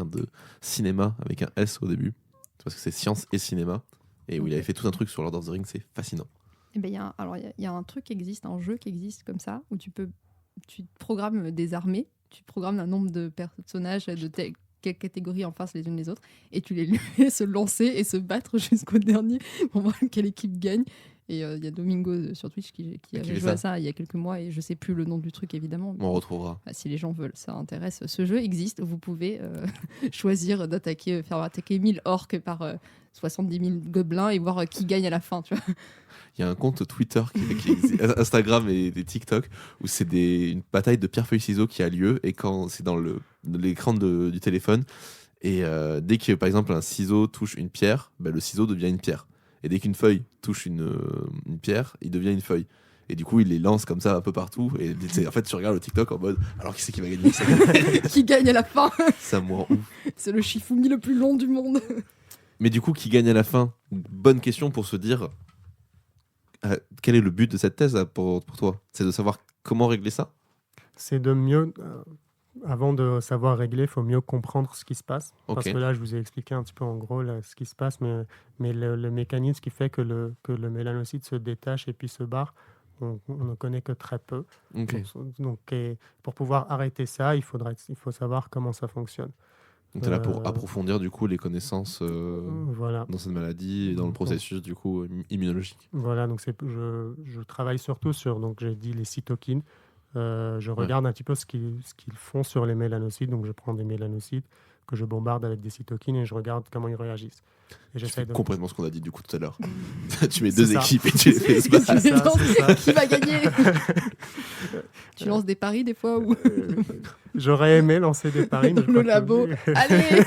de cinéma avec un S au début. Parce que c'est science et cinéma. Et où il Ok. avait fait tout un truc sur Lord of the Rings, c'est fascinant. Eh ben, il y a un truc qui existe, un jeu qui existe comme ça, où tu programmes des armées, tu programmes un nombre de personnages de quelle catégorie en face les unes les autres, et tu les laisses se lancer et se battre jusqu'au dernier pour voir quelle équipe gagne. Et il y a Domingo sur Twitch qui Qui avait fait joué à ça. ça il y a quelques mois, et je sais plus le nom du truc évidemment. mais On retrouvera. si les gens veulent, ça intéresse. Ce jeu existe, vous pouvez choisir faire attaquer 1000 orques par 70 000 gobelins et voir qui gagne à la fin, tu vois. Il y a un compte Twitter, qui existe, Instagram et des TikTok, où c'est une bataille de pierre-feuille-ciseaux qui a lieu, et quand c'est dans l'écran du téléphone, et dès que par exemple un ciseau touche une pierre, ben, le ciseau devient une pierre. Et dès qu'une feuille touche une pierre, il devient une feuille. Et du coup, il les lance comme ça un peu partout. Et en fait, tu regardes le TikTok en mode alors qui c'est qui va gagner? Qui gagne à la fin? Ça me rend ouf. C'est le Shifumi le plus long du monde. Mais du coup, qui gagne à la fin? Bonne question pour se dire quel est le but de cette thèse là, pour toi? C'est de savoir comment régler ça? C'est de mieux, avant de savoir régler, il faut mieux comprendre ce qui se passe. Parce Ok. que là, je vous ai expliqué un petit peu en gros là, ce qui se passe, mais le mécanisme qui fait que le mélanocyte se détache et puis se barre, on ne connaît que très peu. Ok. Et pour pouvoir arrêter ça, il faut savoir comment ça fonctionne. Donc t'es là pour Euh, approfondir du coup les connaissances Voilà. dans cette maladie et dans le processus du coup immunologique. Voilà, donc je travaille surtout sur, donc j'ai dit les cytokines. Je regarde un petit peu ce qu'ils font sur les mélanocytes. Donc je prends des mélanocytes que je bombarde avec des cytokines et je regarde comment ils réagissent. Et Je j'essaie fais de... complètement ce qu'on a dit du coup tout à l'heure. Tu mets C'est 2 ça. équipes et tu les fais se Tu battre. C'est les ça, lances, c'est ça. qui va gagner? Tu lances des paris des fois ou J'aurais aimé lancer des paris, mais je le crois que- labo? Allez!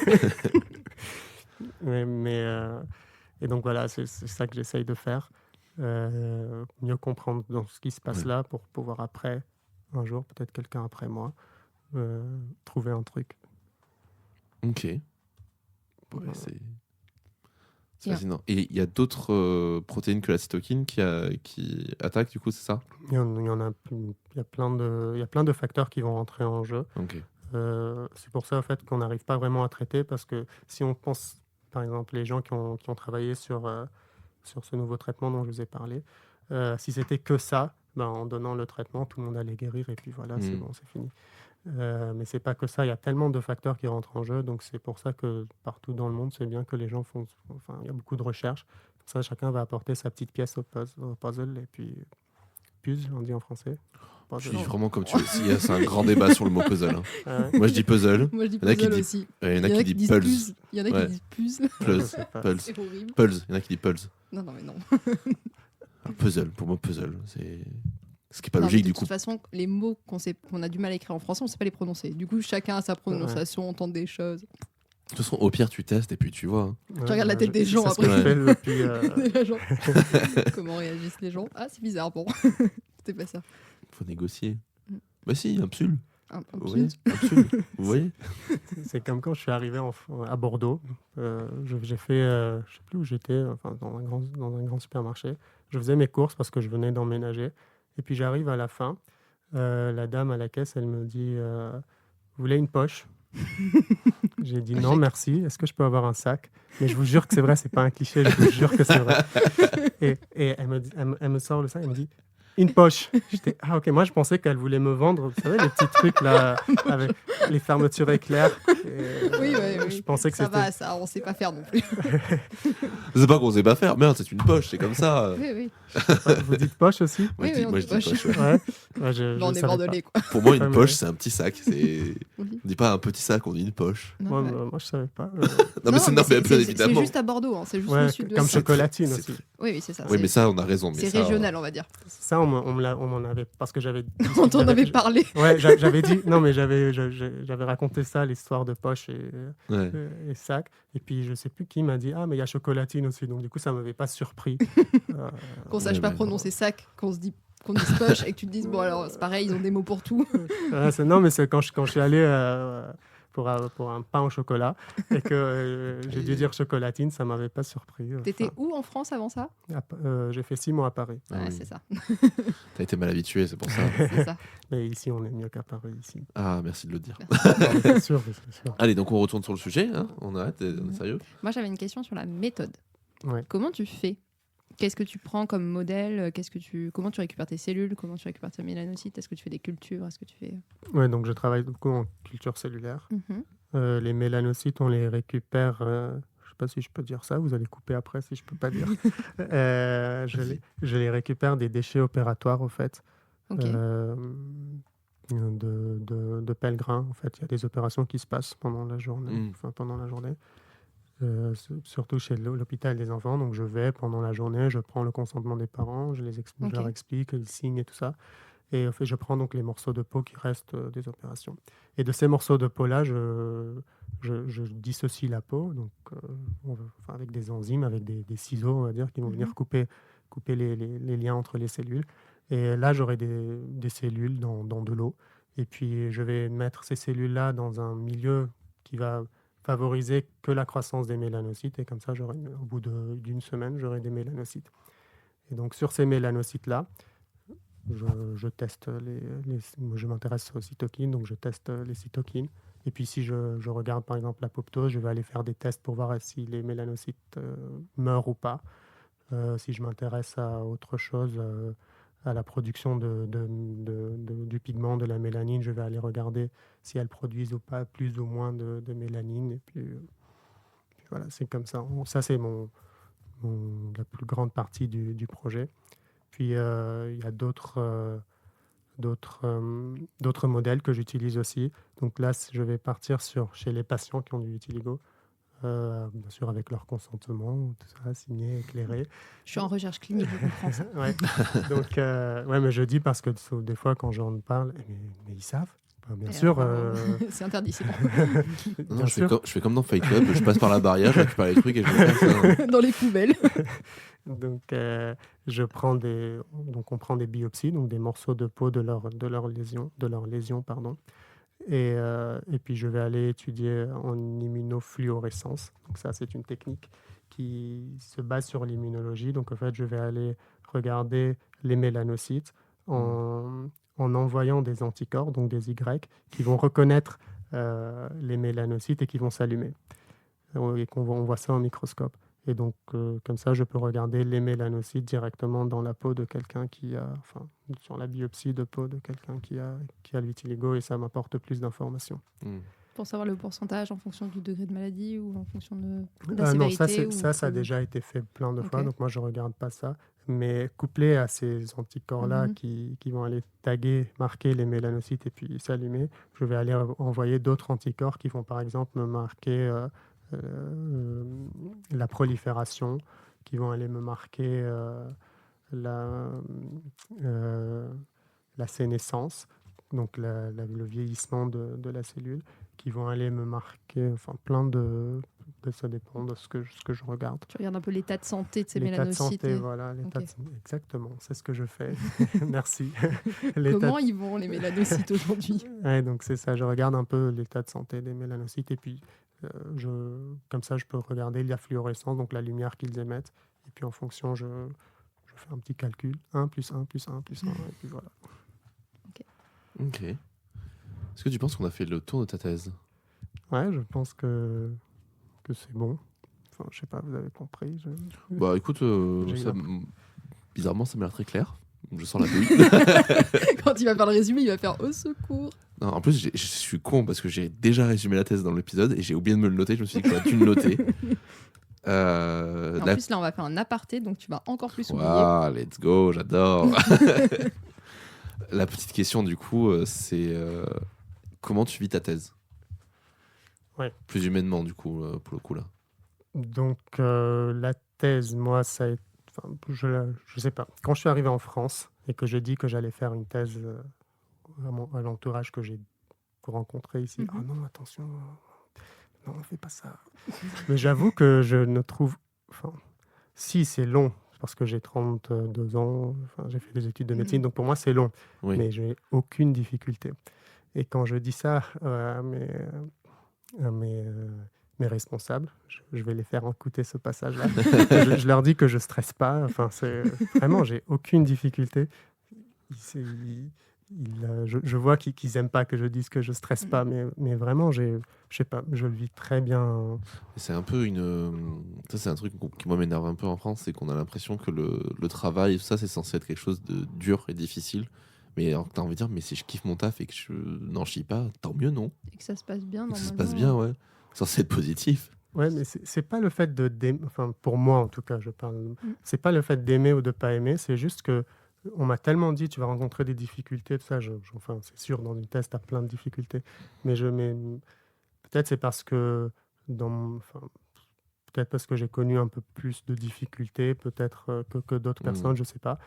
et donc voilà, c'est ça que j'essaye de faire. Mieux comprendre donc, ce qui se passe Ouais. là pour pouvoir après, un jour, peut-être quelqu'un après moi, trouver un truc. Ok. Ouais, Voilà. c'est Bien. fascinant. Et il y a d'autres protéines que la cytokine qui attaquent du coup, c'est ça? Il y a plein de facteurs qui vont rentrer en jeu. Ok. C'est pour ça en fait, qu'on n'arrive pas vraiment à traiter, parce que si on pense, par exemple, les gens qui ont travaillé sur ce nouveau traitement dont je vous ai parlé, si c'était que ça, ben, en donnant le traitement, tout le monde allait guérir et puis voilà, c'est Mm. bon, c'est fini. Mais c'est pas que ça, il y a tellement de facteurs qui rentrent en jeu, donc c'est pour ça que partout dans le monde, c'est bien que les gens il y a beaucoup de recherches. Comme ça, chacun va apporter sa petite pièce au puzzle et puis puzzle, on dit en français. Je dis vraiment comme tu veux. C'est un grand débat sur le mot puzzle. Moi, je dis puzzle. Moi, je dis Il y en a qui puzzle dit- aussi. Il y en a qui disent pulse. Il y en a qui disent puzzle. Pulse. Pulse. C'est horrible. Pulse. Il y en a qui disent pulse. Non, mais non. Alors, puzzle. Pour moi, puzzle. C'est ce qui est pas Non, logique mais du de coup. toute façon, les mots qu'on a du mal à écrire en français, on ne sait pas les prononcer. Du coup, chacun a sa prononciation, on tente des choses. De toute façon, au pire, tu testes et puis tu vois. Ouais, Tu regardes la tête des gens c'est ce que après. je fais depuis, Les gens. Comment réagissent les gens? Ah, c'est bizarre, bon. C'était pas ça. Faut négocier. Mm. Bah si, un psul. Un Vous voyez, puzzle. un psul. Vous voyez. c'est comme quand je suis arrivé à Bordeaux. J'ai fait, je sais plus où j'étais, enfin, dans un grand supermarché. Je faisais mes courses parce que je venais d'emménager. Et puis j'arrive à la fin. La dame à la caisse, elle me dit vous voulez une poche? J'ai dit non, merci. Est-ce que je peux avoir un sac? Mais je vous jure que c'est vrai, c'est pas un cliché. Je vous jure que c'est vrai. Et elle me sort le sac. Elle me dit une poche. J'étais ah ok. Moi je pensais qu'elle voulait me vendre, vous savez, les petits trucs là avec les fermetures éclairs. Oui. Je pensais que Ça c'était. va, ça, on sait pas faire non plus. C'est pas qu'on sait pas faire. Merde, c'est une poche. C'est comme ça. Oui. Vous dites poche aussi? Moi, Oui, je dis, on moi, dit je dis poche. poche. Ouais. Ouais. Ouais, je Bon, on est savais bordelais, quoi. Pour moi, Ouais, une mais- poche, c'est un petit sac. C'est. Oui. On dit pas un petit sac, on dit une poche. pas. Non, ouais. Moi je savais pas. Non, mais c'est non, mais bien c'est évidemment. juste à Bordeaux, hein, c'est juste Ouais, au sud de comme la- chocolatine C'est- aussi. Oui, c'est ça. Oui, mais ça, on a raison. Mais c'est ça, régional, on va dire. Ça, on m'en avait parce que j'avais. On t'en j'avais- avait parlé. Ouais, j'avais dit non, mais j'avais raconté ça, l'histoire de poche Ouais. et sac. Et puis je sais plus qui m'a dit ah mais il y a chocolatine aussi. Donc du coup ça m'avait pas surpris. Qu'on sache Ouais, pas ouais. prononcer sac, qu'on dise poche et que tu te dises bon alors c'est pareil, ils ont des mots pour tout. Non mais c'est quand je suis allé pour un pain au chocolat et que j'ai dû dire chocolatine, ça m'avait pas surpris. T'étais Enfin, où en France avant ça? j'ai fait 6 mois à Paris. Ah Ouais, oui. c'est ça. T'as été mal habitué, c'est pour ça. C'est ça. Mais ici on est mieux qu'à Paris ici. Ah, merci de le dire. Bien sûr, bien sûr. Allez, donc on retourne sur le sujet. Hein. On arrête, on est sérieux. Moi j'avais une question sur la méthode. Ouais. Comment tu fais? Qu'est-ce que tu prends comme modèle? Comment tu récupères tes cellules? Comment tu récupères tes mélanocytes? Est-ce que tu fais des cultures? Est-ce que tu fais... Ouais, donc je travaille beaucoup en culture cellulaire. Mhm. Les mélanocytes, on les récupère. Je sais pas si je peux dire ça. Vous allez couper après si je peux pas dire. Je les récupère des déchets opératoires, au fait, Ok. de pèlerins. En fait, il y a des opérations qui se passent pendant la journée. Mm. Enfin, pendant la journée. Surtout chez l'hôpital des enfants. Donc, je vais pendant la journée, je prends le consentement des parents, je Ok. leur explique, ils signent et tout ça. Et en fait, je prends donc les morceaux de peau qui restent des opérations. Et de ces morceaux de peau-là, je dissocie la peau, donc avec des enzymes, avec des ciseaux, on va dire, qui vont venir couper les liens entre les cellules. Et là, j'aurai des cellules dans de l'eau. Et puis, je vais mettre ces cellules-là dans un milieu qui va favoriser que la croissance des mélanocytes. Et comme ça, au bout d'une semaine, j'aurai des mélanocytes. Et donc, sur ces mélanocytes-là, je teste moi, je m'intéresse aux cytokines, donc je teste les cytokines. Et puis si je regarde par exemple l'apoptose, je vais aller faire des tests pour voir si les mélanocytes meurent ou pas. Si je m'intéresse à autre chose, à la production du pigment, de la mélanine, je vais aller regarder si elles produisent ou pas plus ou moins de mélanine. Et puis voilà, c'est comme ça. Ça, c'est la plus grande partie du projet. Puis, il y a d'autres modèles que j'utilise aussi. Donc là, je vais partir chez les patients qui ont du vitiligo, bien sûr avec leur consentement, tout ça, signé, éclairé. Je suis en recherche clinique, je comprends ça. Ouais. Donc, mais je dis parce que des fois, quand j'en parle, mais ils savent. Bien Et sûr. c'est interdit, c'est bon. Non, bien sûr. je fais comme dans Fight Club, je passe par la barrière, je récupère les trucs et je fais ça. Dans les poubelles. Donc, on prend des biopsies, donc des morceaux de peau de leur lésion, pardon. Et puis, je vais aller étudier en immunofluorescence. Donc, ça, c'est une technique qui se base sur l'immunologie. Donc, en fait, je vais aller regarder les mélanocytes en envoyant des anticorps, donc des Y, qui vont reconnaître les mélanocytes et qui vont s'allumer. Et on voit ça au microscope. Et donc, comme ça, je peux regarder les mélanocytes directement dans la peau de quelqu'un sur la biopsie de peau de quelqu'un qui a le vitiligo, et ça m'apporte plus d'informations. Pour savoir le pourcentage en fonction du degré de maladie ou en fonction de la Non, sévérité ça a déjà été fait plein de fois, Ok. donc moi, je ne regarde pas ça. Mais couplé à ces anticorps-là qui vont aller taguer, marquer les mélanocytes et puis s'allumer, je vais aller envoyer d'autres anticorps qui vont par exemple me marquer la prolifération, qui vont aller me marquer la sénescence, donc le vieillissement de la cellule, qui vont aller me marquer, plein de ça dépend de ce que je regarde. Tu regardes un peu l'état de santé de ces L'état de mélanocytes. santé, voilà. Exactement, c'est ce que je fais. Merci. Comment ils vont, les mélanocytes, aujourd'hui? Ouais, donc c'est ça, je regarde un peu l'état de santé des mélanocytes et puis comme ça, je peux regarder la fluorescence, donc la lumière qu'ils émettent. Et puis en fonction, je fais un petit calcul. 1 plus 1 plus 1 plus 1, et puis voilà. Ok. Est-ce que tu penses qu'on a fait le tour de ta thèse? Ouais, je pense que c'est bon. Enfin, je sais pas, vous avez compris. Bah écoute, bizarrement, ça m'a l'air très clair. Je sens la douille. Quand il va faire le résumé, il va faire au secours. Non, en plus, je suis con parce que j'ai déjà résumé la thèse dans l'épisode et j'ai oublié de me le noter. Je me suis dit que j'aurais dû le noter. En plus, là, on va faire un aparté, donc tu vas encore plus oublier. Waouh, let's go, j'adore. La petite question, du coup, c'est comment tu vis ta thèse? Ouais. Plus humainement, du coup, pour le coup, là. Donc, la thèse, moi, je sais pas. Quand je suis arrivé en France et que j'ai dit que j'allais faire une thèse à l'entourage que j'ai rencontré ici, ah non, attention, non, on fait pas ça. Mais j'avoue que je ne trouve... si, c'est long, parce que j'ai 32 ans, j'ai fait des études de médecine, donc pour moi, c'est long. Oui. Mais j'ai aucune difficulté. Et quand je dis ça à mes responsables, je vais les faire écouter ce passage-là. je leur dis que je stresse pas. Vraiment, j'ai aucune difficulté. Je vois qu'ils aiment pas que je dise que je stresse pas, mais vraiment, je sais pas, je le vis très bien. C'est un peu ça, c'est un truc qui moi m'énerve un peu en France, c'est qu'on a l'impression que le travail, ça, c'est censé être quelque chose de dur et difficile. Mais alors, t'as envie de dire, mais si je kiffe mon taf et que je n'en chie pas, tant mieux, non? Et que ça se passe bien, Et que normalement. ça se passe bien, ouais. C'est censé être positif. Ouais, mais c'est pas le fait pour moi en tout cas, je parle. C'est pas le fait d'aimer ou de pas aimer, c'est juste que on m'a tellement dit tu vas rencontrer des difficultés, tout ça. C'est sûr, dans une thèse, tu as plein de difficultés. Mais peut-être c'est parce que peut-être parce que j'ai connu un peu plus de difficultés, peut-être que d'autres personnes, je sais pas.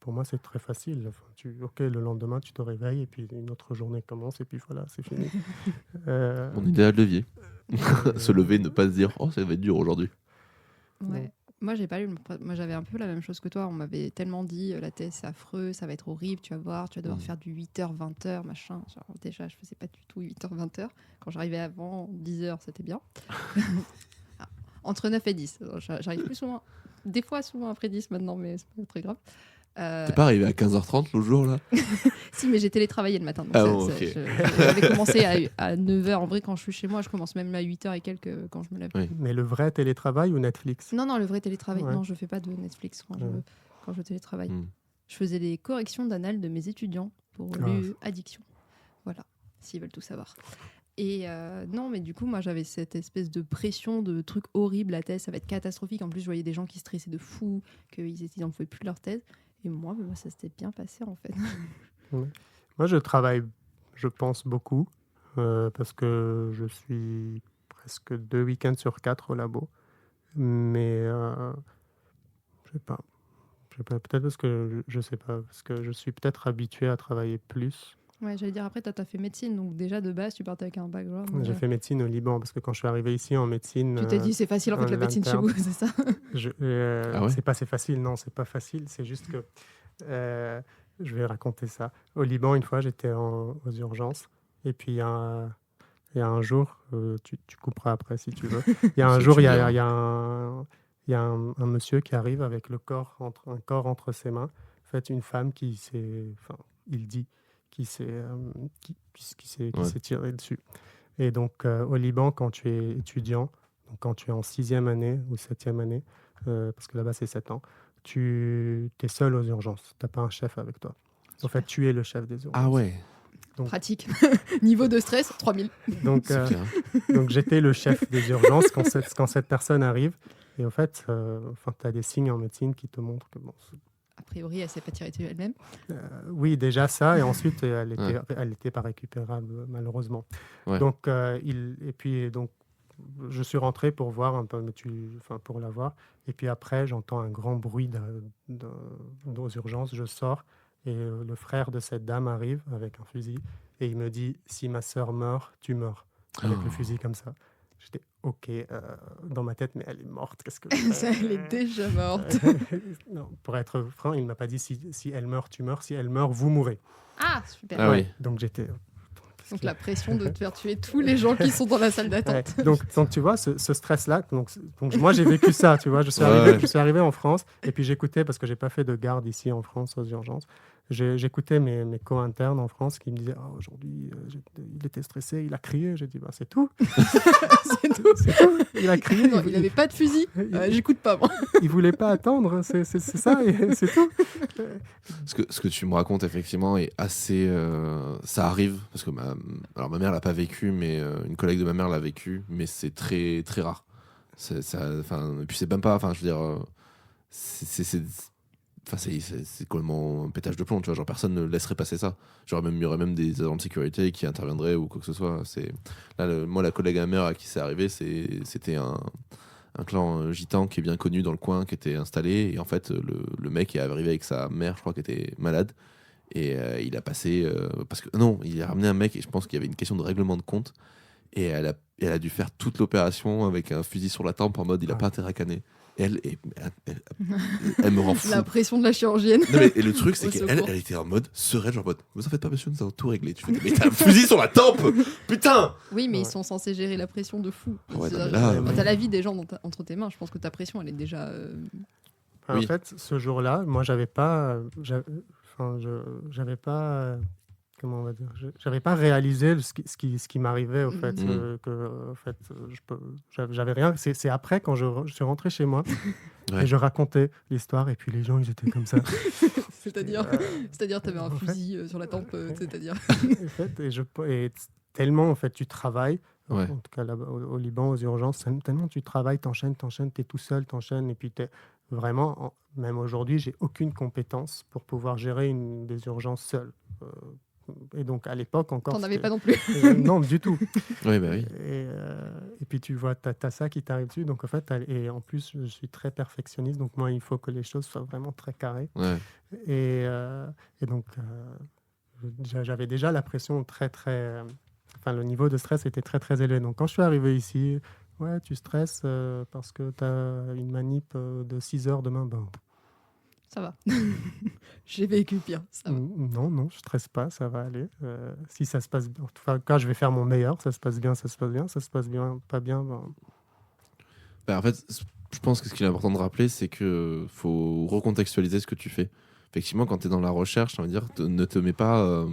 Pour moi, c'est très facile. Le lendemain, tu te réveilles et puis une autre journée commence et puis voilà, c'est fini. Mon idéal de vie. Se lever, ne pas se dire, oh, ça va être dur aujourd'hui. Ouais. Moi, moi, j'avais un peu la même chose que toi. On m'avait tellement dit, la thèse, c'est affreux, ça va être horrible, tu vas voir, tu vas devoir faire du 8h, 20h, machin. Genre, déjà, je faisais pas du tout 8h, 20h. Quand j'arrivais avant 10h, c'était bien. Entre 9 et 10. J'arrive plus souvent. Des fois, souvent après 10 maintenant, mais c'est pas très grave. T'es pas arrivé à 15h30 l'autre jour, là? Si, mais j'ai télétravaillé le matin. Donc ok. J'avais commencé à 9h. En vrai, quand je suis chez moi, je commence même à 8h et quelques quand je me lève. Oui. Mais le vrai télétravail ou Netflix? Non, le vrai télétravail. Ouais. Non, je fais pas de Netflix quand je télétravaille. Je faisais des corrections d'annales de mes étudiants pour l'addiction. Voilà, s'ils veulent tout savoir. Et non, mais du coup, moi, j'avais cette espèce de pression de trucs horribles. La thèse, ça va être catastrophique. En plus, je voyais des gens qui stressaient de fou, qu'ils n'en pouvaient plus de leur thèse. Et moi, ça s'était bien passé, en fait. Ouais. Moi, je travaille, je pense, beaucoup, parce que je suis presque 2 week-ends sur 4 au labo. Mais je sais pas. Peut-être parce que je sais pas, parce que je suis peut-être habitué à travailler plus. Ouais, j'allais dire, après, t'as fait médecine, donc déjà, de base, tu partais avec un background. J'ai fait médecine au Liban, parce que quand je suis arrivé ici en médecine... Tu t'es dit, c'est facile, en fait, la médecine chez vous, c'est ça? Ah ouais? C'est facile, non, c'est pas facile, c'est juste que... je vais raconter ça. Au Liban, une fois, j'étais aux urgences, et puis il y a un jour, tu couperas après si tu veux, il y a un jour, il y a un monsieur qui arrive avec un corps entre ses mains, en fait, une femme qui s'est... il dit... qui s'est tiré dessus. Et donc, au Liban, quand tu es étudiant, donc quand tu es en 6e année ou 7e année, parce que là-bas, c'est 7 ans, tu es seul aux urgences. Tu n'as pas un chef avec toi. En fait, tu es le chef des urgences. Ah ouais. Donc, pratique. Niveau de stress, 3000. Donc j'étais le chef des urgences quand cette personne arrive. Et au fait, tu as des signes en médecine qui te montrent que bon, A priori, elle ne s'est pas tirée dessus elle-même. oui, déjà ça, et ensuite elle Ouais. était pas récupérable malheureusement. Ouais. Donc et puis donc je suis rentré pour voir un peu, pour la voir. Et puis après, j'entends un grand bruit aux urgences. Je sors et le frère de cette dame arrive avec un fusil et il me dit si ma sœur meurt, tu meurs avec le fusil comme ça. J'étais OK dans ma tête, mais elle est morte. Qu'est-ce que je fais Elle est déjà morte. Non, pour être franc, il m'a pas dit si elle meurt, tu meurs. Si elle meurt, vous mourrez. Ah, super. Ah oui. Donc j'étais. Donc la pression de te faire tuer tous les gens qui sont dans la salle d'attente. Ouais. Donc tu vois, ce stress-là, donc moi j'ai vécu ça, tu vois, je suis arrivé en France et puis j'écoutais, parce que j'ai pas fait de garde ici en France aux urgences, j'écoutais mes co-internes en France qui me disaient aujourd'hui il était stressé, il a crié. J'ai dit c'est tout. C'est tout. C'est tout. Il a crié. Non, il n'avait pas de fusil. J'écoute pas, moi. Il voulait pas attendre, c'est ça, et c'est tout. Ce que tu me racontes effectivement est assez. Ça arrive parce que alors ma mère l'a pas vécu, mais une collègue de ma mère l'a vécu, mais c'est très très rare. Et puis c'est même pas. Enfin, je veux dire, c'est complètement un pétage de plomb, tu vois. Genre personne ne laisserait passer ça. Genre il y aurait même des agents de sécurité qui interviendraient ou quoi que ce soit. Moi la collègue à ma mère à qui c'est arrivé, c'était un clan gitan qui est bien connu dans le coin, qui était installé. Et en fait, le mec est arrivé avec sa mère, je crois, qui était malade. Et il a passé. Parce que non, il a ramené un mec, et je pense qu'il y avait une question de règlement de compte. Et elle a dû faire toute l'opération avec un fusil sur la tempe en mode il a pas intérêt à canner. Et elle me rend fou. La pression de la chirurgienne. Non, et le truc, c'est qu'elle était en mode sereine, genre en mode vous en faites pas, monsieur, nous avons tout réglé. Tu fais, mais t'as un fusil sur la tempe. Putain. Oui, mais ils sont censés gérer la pression de fou. Ouais, Quand t'as la vie des gens entre tes mains, je pense que ta pression, elle est déjà. En fait, ce jour-là, moi, j'avais pas. Comment on va dire, j'avais pas réalisé ce qui m'arrivait au fait, j'avais rien. C'est après quand je suis rentré chez moi et je racontais l'histoire et puis les gens ils étaient comme ça. C'est-à-dire t'avais un fusil sur la tempe, c'est-à-dire. En fait, et tellement en fait tu travailles, Ouais. en tout cas là au Liban aux urgences, tellement tu travailles, t'enchaînes, t'es tout seul, t'enchaînes et puis t'es vraiment, même aujourd'hui, j'ai aucune compétence pour pouvoir gérer des urgences seul. Et donc à l'époque encore. T'en avais pas non plus. Non, du tout. Oui, bah oui. Et puis tu vois, t'as ça qui t'arrive dessus. Donc en fait, et en plus, je suis très perfectionniste. Donc moi, il faut que les choses soient vraiment très carrées. Ouais. Et donc, j'avais déjà la pression très, très. Enfin, le niveau de stress était très, très élevé. Donc quand je suis arrivé ici, ouais, tu stresses parce que tu as une manip de 6 heures demain. Ben, ça va. J'ai vécu pire. Ça va. Non, je stresse pas, ça va aller. Si ça se passe bien, enfin, quand je vais faire mon meilleur, ça se passe bien, ça se passe bien, ça se passe bien, pas bien. Ben... En fait, je pense que ce qu'il est important de rappeler, c'est que faut recontextualiser ce que tu fais. Effectivement, quand tu es dans la recherche, ça veut dire ne te mets pas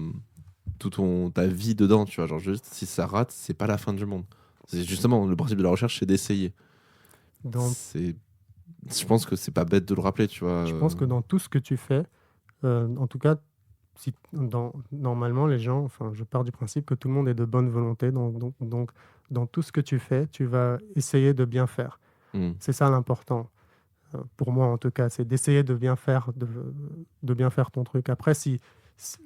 ta vie dedans, tu vois. Genre juste, si ça rate, c'est pas la fin du monde. C'est justement le principe de la recherche, c'est d'essayer. Je pense que c'est pas bête de le rappeler, tu vois. Je pense que dans tout ce que tu fais, en tout cas, normalement, les gens, enfin, je pars du principe que tout le monde est de bonne volonté. Donc dans tout ce que tu fais, tu vas essayer de bien faire. C'est ça l'important. Pour moi, en tout cas, c'est d'essayer de bien faire, de bien faire ton truc. Après, si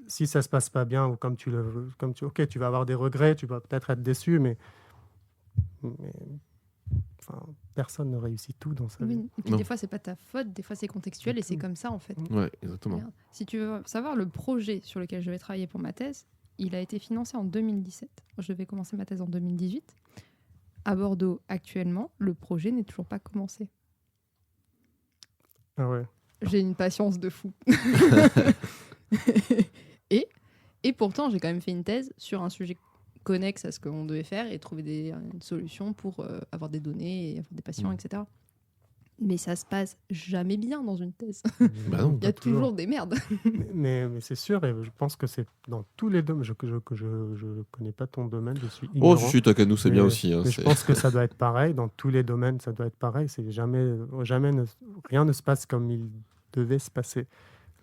ça se passe pas bien ou ok, tu vas avoir des regrets, tu vas peut-être être déçu, mais enfin, personne ne réussit tout dans sa vie. Et puis des fois, c'est pas ta faute, des fois c'est contextuel et c'est comme ça en fait. Ouais, exactement. Regarde. Si tu veux savoir, le projet sur lequel je vais travailler pour ma thèse, il a été financé en 2017. Je vais commencer ma thèse en 2018. À Bordeaux, actuellement, le projet n'est toujours pas commencé. Ah ouais. J'ai une patience de fou. et pourtant, j'ai quand même fait une thèse sur un sujet connexe à ce qu'on devait faire et trouver une solution pour avoir des données et avoir des patients, etc. Mais ça se passe jamais bien dans une thèse. Bah non, il y a toujours des merdes. mais c'est sûr, et je pense que c'est dans tous les domaines. Je connais pas ton domaine, je suis ignorant. Oh, si, t'as qu'à nous, c'est bien aussi. Hein, mais je pense que ça doit être pareil. Dans tous les domaines, ça doit être pareil. C'est rien ne se passe comme il devait se passer.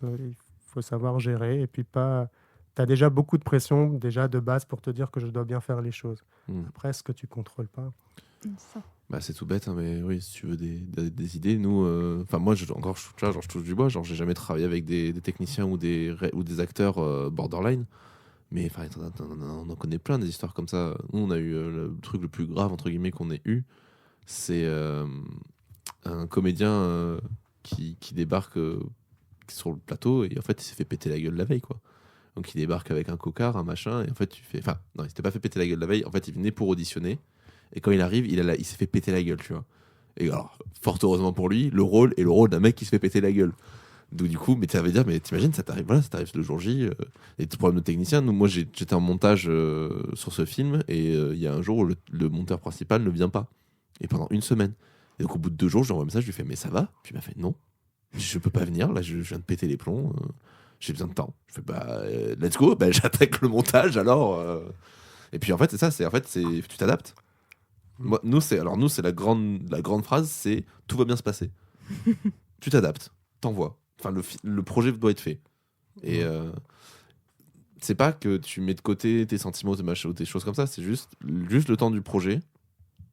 Il faut savoir gérer et puis pas... Tu as déjà beaucoup de pression déjà de base pour te dire que je dois bien faire les choses. Après, ce que tu contrôles pas... Ça. Bah, c'est tout bête, hein, mais oui, si tu veux des idées, nous, enfin moi, tu vois, genre, je touche du bois, genre j'ai jamais travaillé avec des techniciens ou des acteurs borderline, mais enfin, on en connaît plein des histoires comme ça. Nous, on a eu le truc le plus grave entre guillemets qu'on ait eu, c'est un comédien qui débarque sur le plateau et en fait, il s'est fait péter la gueule la veille, quoi. Donc il débarque avec un cocard, un machin, et en fait, tu fais, enfin, non, il s'était pas fait péter la gueule la veille. En fait, il venait pour auditionner. Et quand il arrive, il s'est fait péter la gueule, tu vois. Et alors, fort heureusement pour lui, le rôle est le rôle d'un mec qui se fait péter la gueule. Donc du coup, mais ça veut dire, mais t'imagines, ça t'arrive, voilà, ça t'arrive le jour J, et tout problème de technicien. Nous, moi, j'étais en montage sur ce film, et il y a un jour où le monteur principal ne vient pas. Et pendant une semaine. Et donc au bout de 2 jours, je lui envoie un message, je lui fais, mais ça va? Puis il m'a fait, non, je peux pas venir, là, je viens de péter les plombs, j'ai besoin de temps. Je fais, bah, let's go, bah, j'attaque le montage alors. Et puis en fait, tu t'adaptes. Nous, c'est la grande phrase, c'est tout va bien se passer. Tu t'adaptes, t'envoies. Enfin, le projet doit être fait. Et c'est pas que tu mets de côté tes sentiments, tes machins ou tes choses comme ça, c'est juste le temps du projet.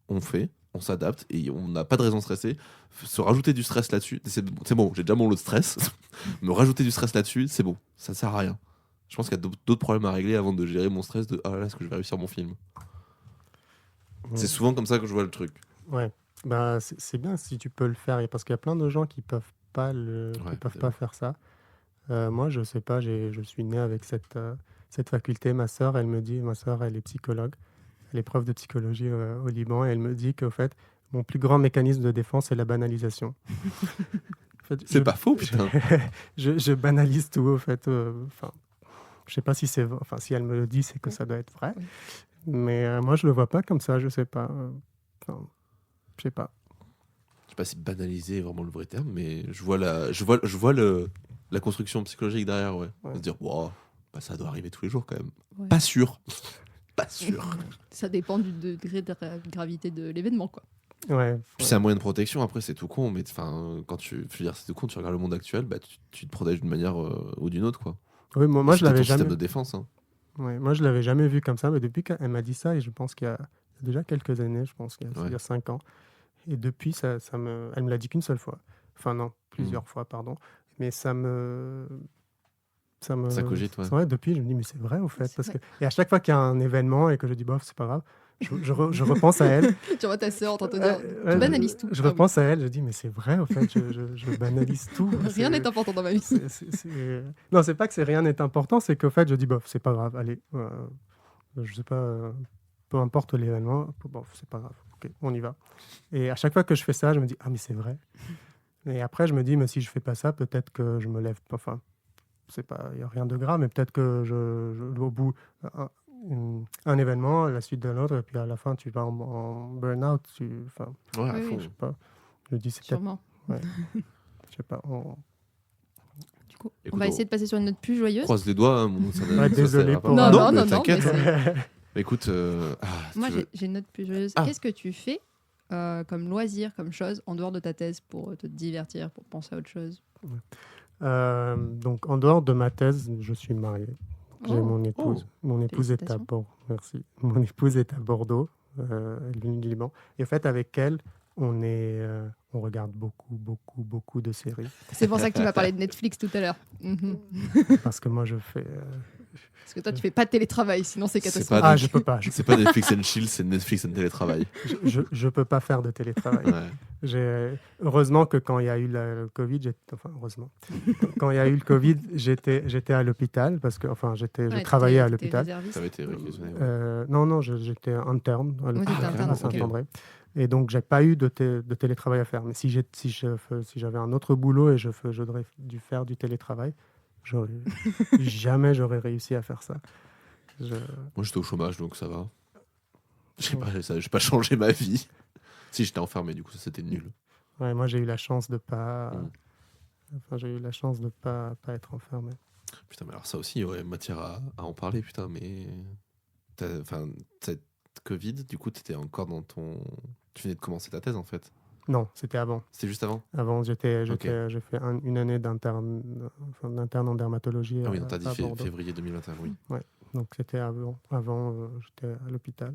On fait, on s'adapte et on n'a pas de raison de stresser. Se rajouter du stress là-dessus, c'est bon, j'ai déjà mon lot de stress. Me rajouter du stress là-dessus, c'est bon, ça sert à rien. Je pense qu'il y a d'autres problèmes à régler avant de gérer mon stress de ah là, est-ce que je vais réussir mon film. C'est souvent comme ça que je vois le truc. Ouais, bah, c'est bien si tu peux le faire, parce qu'il y a plein de gens qui peuvent pas pas faire ça. Moi, je sais pas, je suis né avec cette faculté. Ma sœur, elle est psychologue, elle est prof de psychologie au Liban, et elle me dit qu'au fait, mon plus grand mécanisme de défense, c'est la banalisation. En fait, C'est pas faux, putain. je banalise tout, au fait. Enfin, je sais pas si si elle me le dit, c'est que ça doit être vrai. Oui. Mais moi, je le vois pas comme ça, je sais pas. Enfin, je sais pas. Je sais pas si banaliser est vraiment le vrai terme, mais je vois la construction psychologique derrière, ouais. Ouais. Se dire, wow, bah, ça doit arriver tous les jours quand même. Ouais. Pas sûr. Pas sûr. Ça dépend du degré de gravité de l'événement, quoi. Ouais. Puis c'est un moyen de protection, après c'est tout con, mais enfin, je veux dire, c'est tout con, tu regardes le monde actuel, bah, tu te protèges d'une manière ou d'une autre, quoi. Oui, moi je C'est l'avais ton jamais. système de défense, hein. Ouais, moi, je l'avais jamais vu comme ça, mais depuis qu'elle m'a dit ça, et je pense qu'il y a déjà quelques années, je pense qu'il y a 5 ans, et depuis, elle me l'a dit qu'une seule fois. Enfin non, plusieurs fois, pardon. Mais ça cogite, ouais. c'est vrai, depuis, je me dis, mais c'est vrai, au fait. C'est vrai. Et à chaque fois qu'il y a un événement et que je dis, bof, c'est pas grave, je repense à elle. Tu vois ta sœur en train de te dire, Ouais, tu banalises tout. Je Ah oui. repense à elle, je dis, mais c'est vrai, au fait, je banalise tout. Rien n'est important dans ma vie. Non, c'est pas que rien n'est important, c'est qu'au fait, je dis, bof, c'est pas grave, allez, je sais pas, peu importe l'événement, bof, c'est pas grave, ok, on y va. Et à chaque fois que je fais ça, je me dis, ah, mais c'est vrai. Et après, je me dis, mais si je fais pas ça, peut-être que je me lève, enfin, c'est pas, il y a rien de grave, mais peut-être que au bout, un événement, à la suite de l'autre, et puis à la fin, tu vas en burn-out, enfin, Ouais, à Oui, fond. je sais pas. Je dis, c'est peut-être, Sûrement. ouais, je sais pas. Du coup, Écoute, on va essayer de passer sur une note plus joyeuse. Croise les doigts, hein, Ouais, désolé ça pour- ira pas. Non, mais non, t'inquiète. mais Hein. Écoute, Moi, tu veux- j'ai une note plus joyeuse. Ah. Qu'est-ce que tu fais comme loisir, comme chose, en dehors de ta thèse, pour te divertir, pour penser à autre chose? Donc, en dehors de ma thèse, je suis marié. J'ai Oh. mon épouse. Mon épouse est à Félicitations. Bordeaux. Merci. Mon épouse est à Bordeaux. Elle vient du Liban. Et en fait, avec elle, on regarde beaucoup de séries. C'est pour ça que tu m'as parlé de Netflix tout à l'heure. Mhm. Parce que moi, je fais. Parce que toi, tu fais pas de télétravail, sinon c'est C'est catastrophique. pas Ah, je peux pas. C'est pas Netflix and chill, c'est Netflix and télétravail. Je peux pas faire de télétravail. Ouais. Heureusement que quand il y a eu le Covid, heureusement, quand il y a eu le Covid, j'étais à l'hôpital parce que, enfin, je Ouais, travaillais à t'étais l'hôpital. réserviste. Ça avait été réquisitionné. Ouais. Non, j'étais interne à t'étais l'hôpital interne, à ok. Saint-André. Et donc, j'ai pas eu de télétravail à faire. Mais si j'avais un autre boulot et j'aurais dû faire du télétravail, jamais j'aurais réussi à faire ça. Moi, j'étais au chômage, donc ça va. J'ai pas changé ma vie. Si, j'étais enfermé, du coup, ça c'était nul. Ouais, moi, j'ai eu la chance de pas. Mm. Enfin, j'ai eu la chance de pas être enfermé. Putain, mais alors ça aussi, ouais, matière à en parler, putain, mais. Enfin, cette Covid, du coup, t'étais encore dans ton. Tu venais de commencer ta thèse, en fait. Non, c'était avant. C'était juste avant. Avant, j'ai fait une année d'interne en dermatologie Ah oui, t'as dit à Bordeaux. février 2021, oui. Donc, c'était avant j'étais à l'hôpital.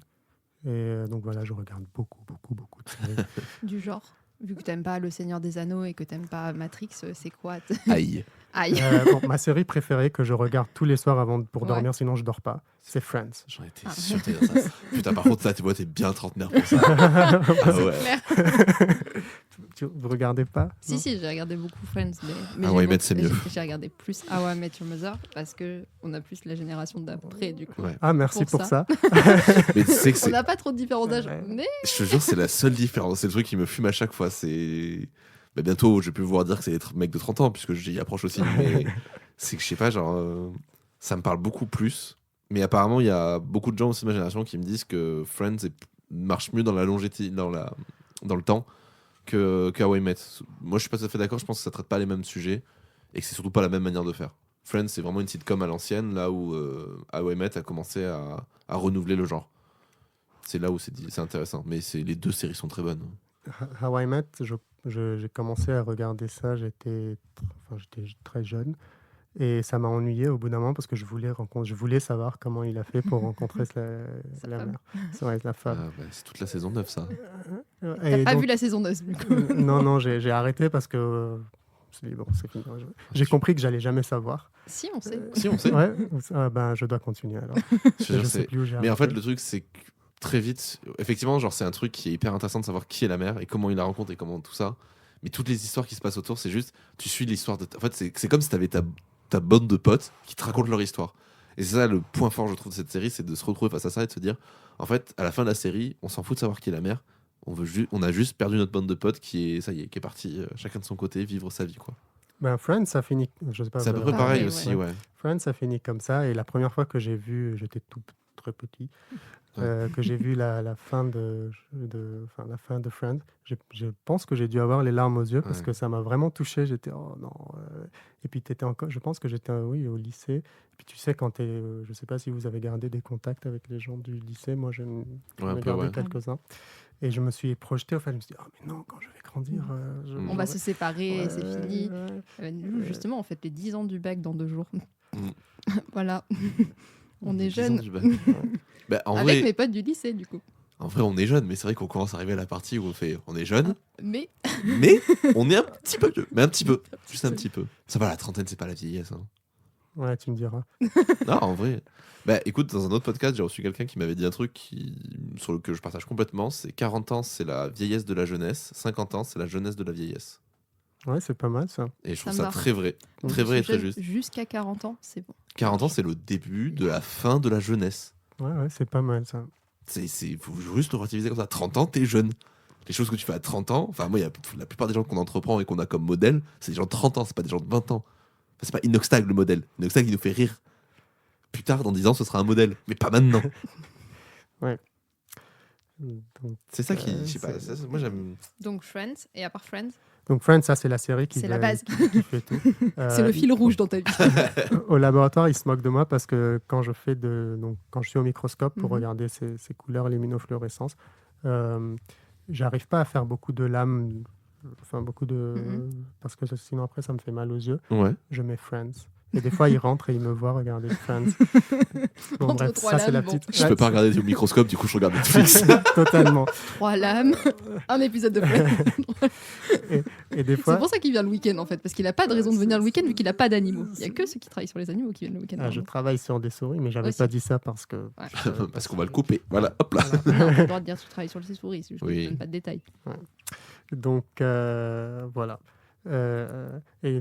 Et donc voilà, je regarde beaucoup de séries. Du genre, vu que t'aimes pas Le Seigneur des Anneaux et que t'aimes pas Matrix, c'est quoi Aïe. Aïe. Ma série préférée que je regarde tous les soirs pour Ouais. dormir, sinon je dors pas, c'est Friends. J'en étais sûr que t'allais dire ça. Putain, par contre, là, t'es bien trentenaire pour ça. Ah ouais. Claire. Vous regardez pas? Si, Non si, j'ai regardé beaucoup Friends, mais How I j'ai Met, c'est mieux. J'ai regardé plus How I Met Your Mother parce qu'on a plus la génération d'après, du coup. Ouais. Ah, merci pour ça. Mais tu sais que On c'est. n'a pas trop de différence d'âge, Ouais. mais Je te jure, c'est la seule différence. C'est le truc qui me fume à chaque fois. C'est. Bah, bientôt, je vais plus pouvoir dire que c'est des mecs de 30 ans, puisque j'y approche aussi. Mais c'est que je sais pas, genre. Ça me parle beaucoup plus. Mais apparemment, il y a beaucoup de gens aussi de ma génération qui me disent que Friends marche mieux dans la longévité, dans le temps, que How I Met. Moi, je suis pas tout à fait d'accord. Je pense que ça traite pas les mêmes sujets et que c'est surtout pas la même manière de faire. Friends, c'est vraiment une sitcom à l'ancienne, là où How I Met a commencé à renouveler le genre. C'est là où c'est intéressant. Mais les deux séries sont très bonnes. How I Met, j'ai commencé à regarder ça, j'étais très jeune. Et ça m'a ennuyé au bout d'un moment parce que je voulais savoir comment il a fait pour rencontrer Sa la femme. mère. C'est vrai, la femme. C'est toute la saison 9, ça. t'as pas vu la saison 9, du coup. Non, j'ai arrêté parce que bon, c'est fini. J'ai compris que j'allais jamais savoir. Si, on sait. Si, on sait. Ouais, ben, je dois continuer alors. Je te jure, Je sais plus où j'ai Mais en arrêté. fait, le truc, c'est que très vite, effectivement, genre, c'est un truc qui est hyper intéressant de savoir qui est la mère et comment il la rencontre et comment tout ça. Mais toutes les histoires qui se passent autour, c'est juste, tu suis l'histoire de. En fait, c'est comme si tu avais ta bande de potes qui te racontent leur histoire. Et c'est ça le point fort, je trouve, de cette série, c'est de se retrouver face à ça et de se dire, en fait, à la fin de la série, on s'en fout de savoir qui est la mère. On a juste perdu notre bande de potes qui est partie chacun de son côté vivre sa vie, quoi. Ben, Friends, ça finit. Je sais pas. C'est à peu vous près avez- pareil ouais. aussi, ouais. Friends, ça finit comme ça. Et la première fois que j'ai vu, j'étais très petit, que j'ai vu la fin la fin de Friends, je pense que j'ai dû avoir les larmes aux yeux parce Ouais. que ça m'a vraiment touché. J'étais, oh non. Et puis, je pense que j'étais, oui, au lycée. Et puis, tu sais, quand je sais pas si vous avez gardé des contacts avec les gens du lycée. Moi, j'en un ai peu, gardé ouais. quelques-uns. Et je me suis projeté, je me suis dit, oh, mais non, quand je vais grandir. On va se séparer et c'est fini. ouais. Nous, justement, on fête les 10 ans du bac dans 2 jours. Mm. Voilà. On est 10 ans jeunes. du bac. Bah, en Avec vrai, mes potes du lycée, du coup. En vrai, on est jeune, mais c'est vrai qu'on commence à arriver à la partie où on est jeune, Mais mais on est un petit peu vieux. Mais un petit peu. Juste un petit peu. Ça va, la trentaine, c'est pas la vieillesse. Hein. Ouais, tu me diras. Non, en vrai. Bah écoute, dans un autre podcast, j'ai reçu quelqu'un qui m'avait dit un truc sur lequel je partage complètement. C'est 40 ans, c'est la vieillesse de la jeunesse. 50 ans, c'est la jeunesse de la vieillesse. Ouais, c'est pas mal ça. Et je Ça trouve me ça va. très vrai. Très vrai et très juste. Jusqu'à 40 ans, c'est bon. 40 ans, c'est le début de la fin de la jeunesse. Ouais, c'est pas mal ça. Faut juste le relativiser comme ça. 30 ans, t'es jeune. Les choses que tu fais à 30 ans, enfin moi, la plupart des gens qu'on entreprend et qu'on a comme modèle, c'est des gens de 30 ans, c'est pas des gens de 20 ans. Enfin, c'est pas Inoxtag le modèle. Inoxtag, il nous fait rire. Plus tard, dans 10 ans, ce sera un modèle. Mais pas maintenant. Donc, C'est ça qui. Je sais pas. Moi, j'aime. Donc Friends, et à part Friends, Friends, ça c'est la série qui c'est la base. qui fait tout. C'est le fil rouge dans ta vie. Au laboratoire, ils se moquent de moi parce que quand je suis au microscope pour Mhm. regarder ces couleurs luminofluorescence, j'arrive pas à faire beaucoup de lames, parce que sinon après ça me fait mal aux yeux. Ouais. Je mets Friends. Et des fois, ils rentrent et ils me voient regarder Friends. Bon, Entre bref, trois ça c'est la lames, bon. petite. Je peux pas regarder au microscope, du coup, je regarde Netflix. Totalement. 3 lames, un épisode de Friends. Et des C'est fois, pour ça qu'il vient le week-end en fait, parce qu'il a pas de raison de venir le week-end vu qu'il a pas d'animaux. Il y a que ceux qui travaillent sur les animaux qui viennent le week-end. je travaille sur des souris, mais j'avais Aussi. pas dit ça parce que. Ouais. Parce qu'on va le couper. Voilà, hop là. Non, t'as le droit de dire que tu travailles sur les souris, c'est juste que Oui. je donne pas de détails. Donc voilà. Et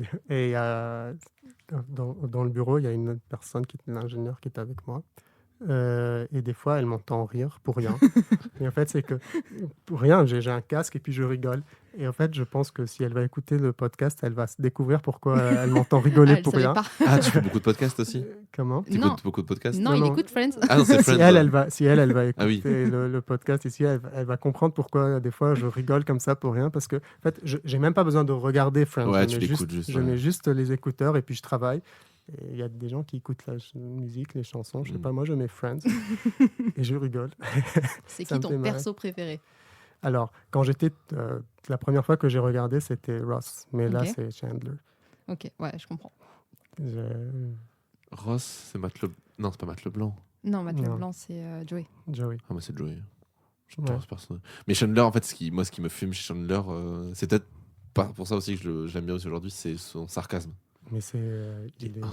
dans le bureau, il y a une autre personne l'ingénieur qui est avec moi. Et des fois, elle m'entend rire pour rien. Et en fait, c'est que pour rien, j'ai un casque et puis je rigole. Et en fait, je pense que si elle va écouter le podcast, elle va se découvrir pourquoi elle m'entend rigoler elle pour savait rien. pas. Ah, tu fais beaucoup de podcasts aussi. Comment Tu Non. écoutes beaucoup de podcasts. Non, Non, il non. écoute Friends. Ah non, c'est Si Friends. elle va écouter Ah oui. le podcast ici, elle va comprendre pourquoi des fois je rigole comme ça pour rien. Parce que en fait, j'ai même pas besoin de regarder Friends. Ouais, Je tu mets l'écoutes juste, Je ouais. mets juste les écouteurs et puis je travaille. Et il y a des gens qui écoutent la musique, les chansons. Je sais Mm. pas, moi je mets Friends et je rigole. C'est Ça qui me ton fait marrer. perso préféré? Alors, quand j'étais. La première fois que j'ai regardé, c'était Ross. Mais là, Ok. c'est Chandler. Ok, ouais, je comprends. Ross, c'est Matt Le... Non, c'est pas Matt Leblanc. Non, Matt Non. Leblanc, c'est Joey. Joey. Ah, moi, c'est Joey. J'adore ce personnage. Mais Chandler, en fait, ce qui me fume chez Chandler, c'est peut-être pas pour ça aussi que je l'aime bien aussi aujourd'hui, c'est son sarcasme. Mais c'est.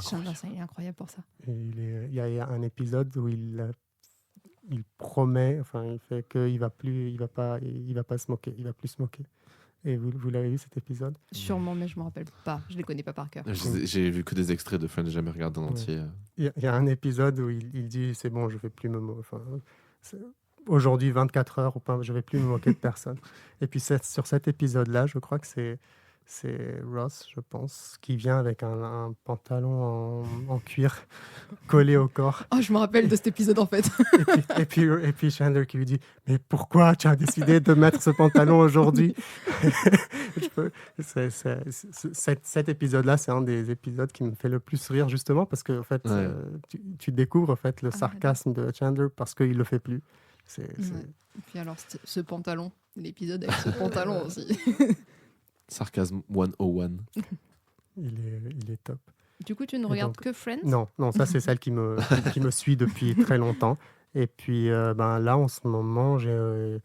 Chandler, il est incroyable pour ça. Il y a un épisode où il promet, enfin, il fait qu'il il va pas se moquer, il va plus se moquer. Et vous l'avez vu cet épisode? Sûrement, mais je me rappelle pas. Je les connais pas par cœur. J'ai vu que des extraits de Friends, j'ai jamais regardé en entier. Il y a un épisode où il dit c'est bon, je vais plus me moquer. Enfin, aujourd'hui, 24 heures, je vais plus me moquer de personne. Et puis sur cet épisode-là, je crois que c'est Ross, je pense, qui vient avec un pantalon en cuir collé au corps. Oh, je me rappelle de cet épisode en fait. Et puis Chandler qui lui dit mais pourquoi tu as décidé de mettre ce pantalon aujourd'hui? Cet épisode-là, c'est un des épisodes qui me fait le plus rire justement parce que en fait, tu découvres en fait le sarcasme de Chandler parce qu'il le fait plus. Et puis alors ce pantalon, l'épisode avec ce pantalon aussi. Sarcasme 101. Il est top. Du coup, tu ne regardes que Friends? Non, ça c'est celle qui me suit depuis très longtemps. Et puis là, en ce moment, j'ai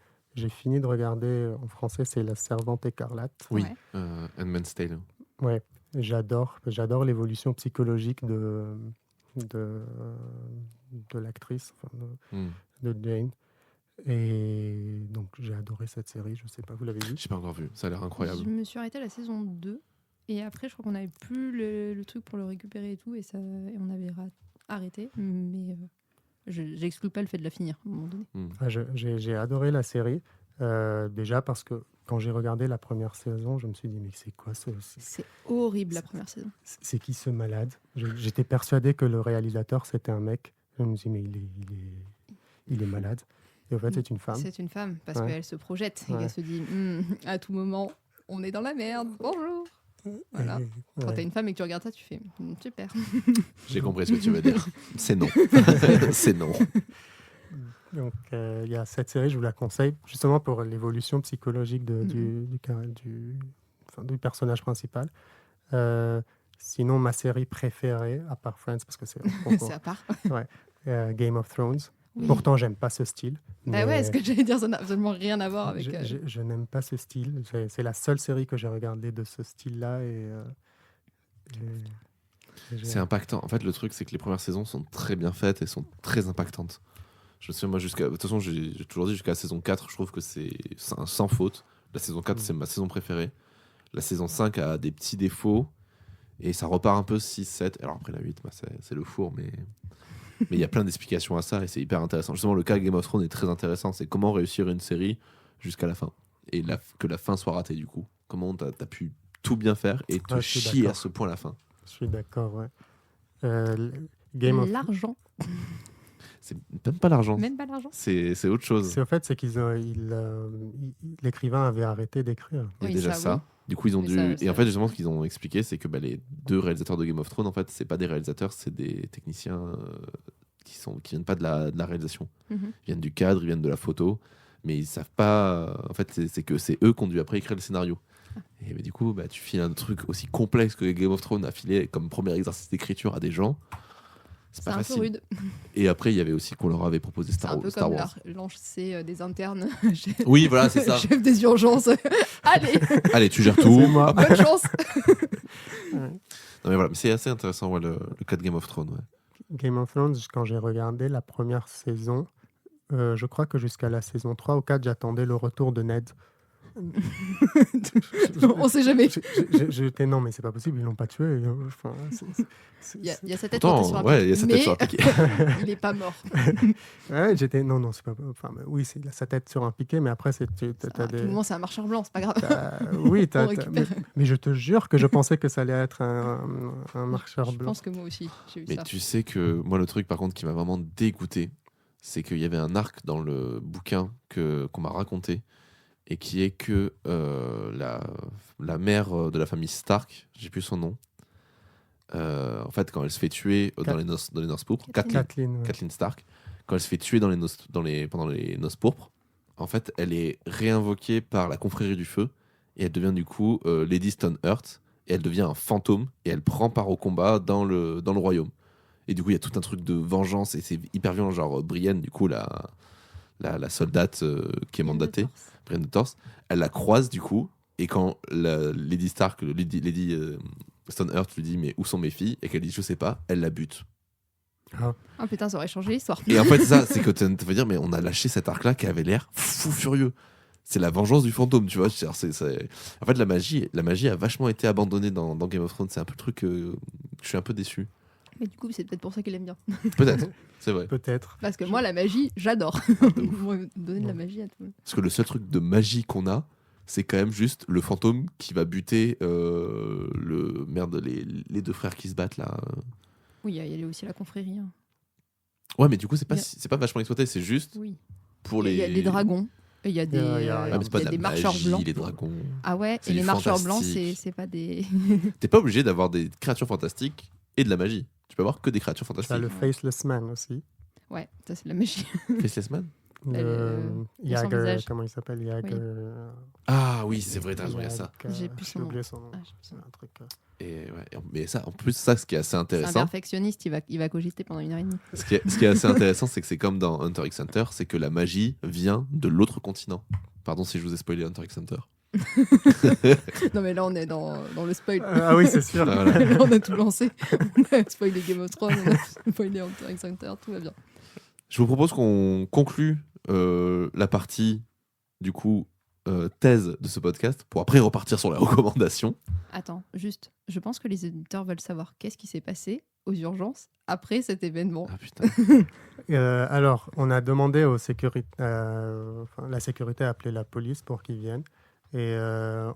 fini de regarder, en français, c'est La Servante écarlate. Oui, Handmaid's Tale. Ouais, j'adore l'évolution psychologique de l'actrice, de Jane. Et donc j'ai adoré cette série, je sais pas, vous l'avez vu? J'ai pas encore vu, ça a l'air incroyable. Je me suis arrêtée à la saison 2 et après je crois qu'on n'avait plus le truc pour le récupérer et tout et on avait arrêté, mais j'exclus pas le fait de la finir à un moment donné. J'ai adoré la série, déjà parce que quand j'ai regardé la première saison, je me suis dit mais c'est quoi ça? C'est horrible la première saison. C'est qui ce malade? J'étais persuadé que le réalisateur c'était un mec, je me suis dit mais il est malade. Et en fait, c'est une femme. C'est une femme, parce qu'elle se projette et qu'elle se dit à tout moment, on est dans la merde, bonjour. Voilà. Quand t'as une femme et que tu regardes ça, tu fais super. J'ai compris ce que tu veux dire. C'est non. C'est non. Donc, il y a cette série, je vous la conseille, justement pour l'évolution psychologique du personnage principal. Sinon, ma série préférée, à part Friends, parce que c'est à part. Game of Thrones. Oui. Pourtant, j'aime pas ce style. Ouais, ce que j'allais dire, ça n'a absolument rien à voir avec. Je n'aime pas ce style. C'est la seule série que j'ai regardée de ce style-là. C'est impactant. En fait, le truc, c'est que les premières saisons sont très bien faites et sont très impactantes. Je me souviens, moi, de toute façon, j'ai toujours dit jusqu'à la saison 4, je trouve que c'est sans faute. La saison 4, c'est ma saison préférée. La saison 5 a des petits défauts et ça repart un peu 6, 7. Alors après la 8, c'est le four, mais il y a plein d'explications à ça et c'est hyper intéressant. Justement, le cas Game of Thrones est très intéressant. C'est comment réussir une série jusqu'à la fin. Et que la fin soit ratée, du coup. Comment t'as pu tout bien faire et te chier à ce point à la fin. Je suis d'accord, ouais. L'argent. C'est même pas l'argent. Même pas l'argent. C'est autre chose. En fait, c'est l'écrivain avait arrêté d'écrire. Il y a déjà ça. Du coup, ils ont dû. Et en fait, justement, ce qu'ils ont expliqué, c'est que les deux réalisateurs de Game of Thrones, en fait, c'est pas des réalisateurs, c'est des techniciens qui viennent pas de la réalisation. Ils viennent du cadre, ils viennent de la photo, mais ils savent pas. En fait, c'est que c'est eux qui ont dû après écrire le scénario. Et du coup, tu files un truc aussi complexe que Game of Thrones a filé comme premier exercice d'écriture à des gens. C'est pas facile. Un peu rude. Et après, il y avait aussi qu'on leur avait proposé Star Wars. C'est un peu comme lancer des internes. Oui, voilà, c'est ça. Chef des urgences. Allez, tu gères tout. Bonne chance. Non, mais voilà, mais c'est assez intéressant, le cas de Game of Thrones. Ouais. Game of Thrones, quand j'ai regardé la première saison, je crois que jusqu'à la saison 3 ou 4, j'attendais le retour de Ned. On sait jamais. J'étais non, mais c'est pas possible, ils l'ont pas tué. Enfin, il y a sa tête sur un piquet. Il y a sa tête sur un piquet. Il est pas mort. Ouais, j'étais non, c'est pas. Enfin, oui, il a sa tête sur un piquet, mais après c'est. À tout moment, c'est un marcheur blanc, c'est pas grave. Oui, mais je te jure que je pensais que ça allait être un marcheur blanc. Je pense que moi aussi, j'ai eu ça. Mais tu sais que moi, le truc par contre qui m'a vraiment dégoûté, c'est qu'il y avait un arc dans le bouquin qu'on m'a raconté. Et qui est que la mère de la famille Stark, j'ai plus son nom, en fait, quand elle se fait tuer dans les noces pourpres, Catelyn Stark, quand elle se fait tuer pendant les noces pourpres, en fait, elle est réinvoquée par la confrérie du feu et elle devient du coup Lady Stoneheart et elle devient un fantôme et elle prend part au combat dans le royaume. Et du coup, il y a tout un truc de vengeance et c'est hyper violent, genre Brienne, du coup, la soldate qui est mandatée, Brienne de Tarth, elle la croise du coup, et quand Lady Stark, Lady Stoneheart lui dit mais où sont mes filles, et qu'elle dit je sais pas, elle la bute. Ah putain, ça aurait changé l'histoire. Et en fait ça, c'est que tu veux dire mais on a lâché cet arc-là qui avait l'air fou furieux. C'est la vengeance du fantôme, tu vois. En fait, la magie a vachement été abandonnée dans Game of Thrones. C'est un peu le truc je suis un peu déçu. Mais du coup, c'est peut-être pour ça qu'il aime bien. Peut-être, c'est vrai. Peut-être. Parce que moi, la magie, j'adore. Moi, donner de la magie à tout le monde. Parce que le seul truc de magie qu'on a, c'est quand même juste le fantôme qui va buter les deux frères qui se battent là. Oui, il y a aussi la confrérie. Hein. Ouais, mais du coup, c'est pas vachement exploité, c'est juste Oui. pour les. Il y a des dragons. Il y a des, Ah, mais c'est pas de la marcheurs magie, blancs. les dragons. Ah ouais, C'est et les du marcheurs blancs, fantastique. c'est pas des. T'es pas obligé d'avoir des créatures fantastiques et de la magie. Tu peux avoir que des créatures Tu as fantastiques. le Faceless Man aussi. Ouais, ça c'est de la magie. Faceless Man. Le sans Jagger, visage. comment il s'appelle Jagger. Ah oui, c'est vrai, t'as raison, il y a ça. J'ai plus son J'ai nom. oublié son nom. Ah, j'ai plus son nom. C'est un truc. Et ouais, mais ça, en plus, ça, ce qui est assez C'est un intéressant, perfectionniste, il va cogiter pendant 1h30. ce qui est assez intéressant, c'est que c'est comme dans Hunter x Hunter, c'est que la magie vient de l'autre continent. Pardon si je vous ai spoilé Hunter x Hunter. Non mais là on est dans le spoil. Ah oui, c'est sûr. Ah, voilà. Là, on a tout lancé. On a spoilé Game of Thrones, on a spoilé Hunter x Hunter, tout va bien. Je vous propose qu'on conclue la partie, du coup, thèse de ce podcast, pour après repartir sur la recommandation. Attends, juste, je pense que les éditeurs veulent savoir qu'est-ce qui s'est passé aux urgences après cet événement. Ah putain. Alors, on a demandé aux sécurités, la sécurité a appelé la police pour qu'ils viennent. Et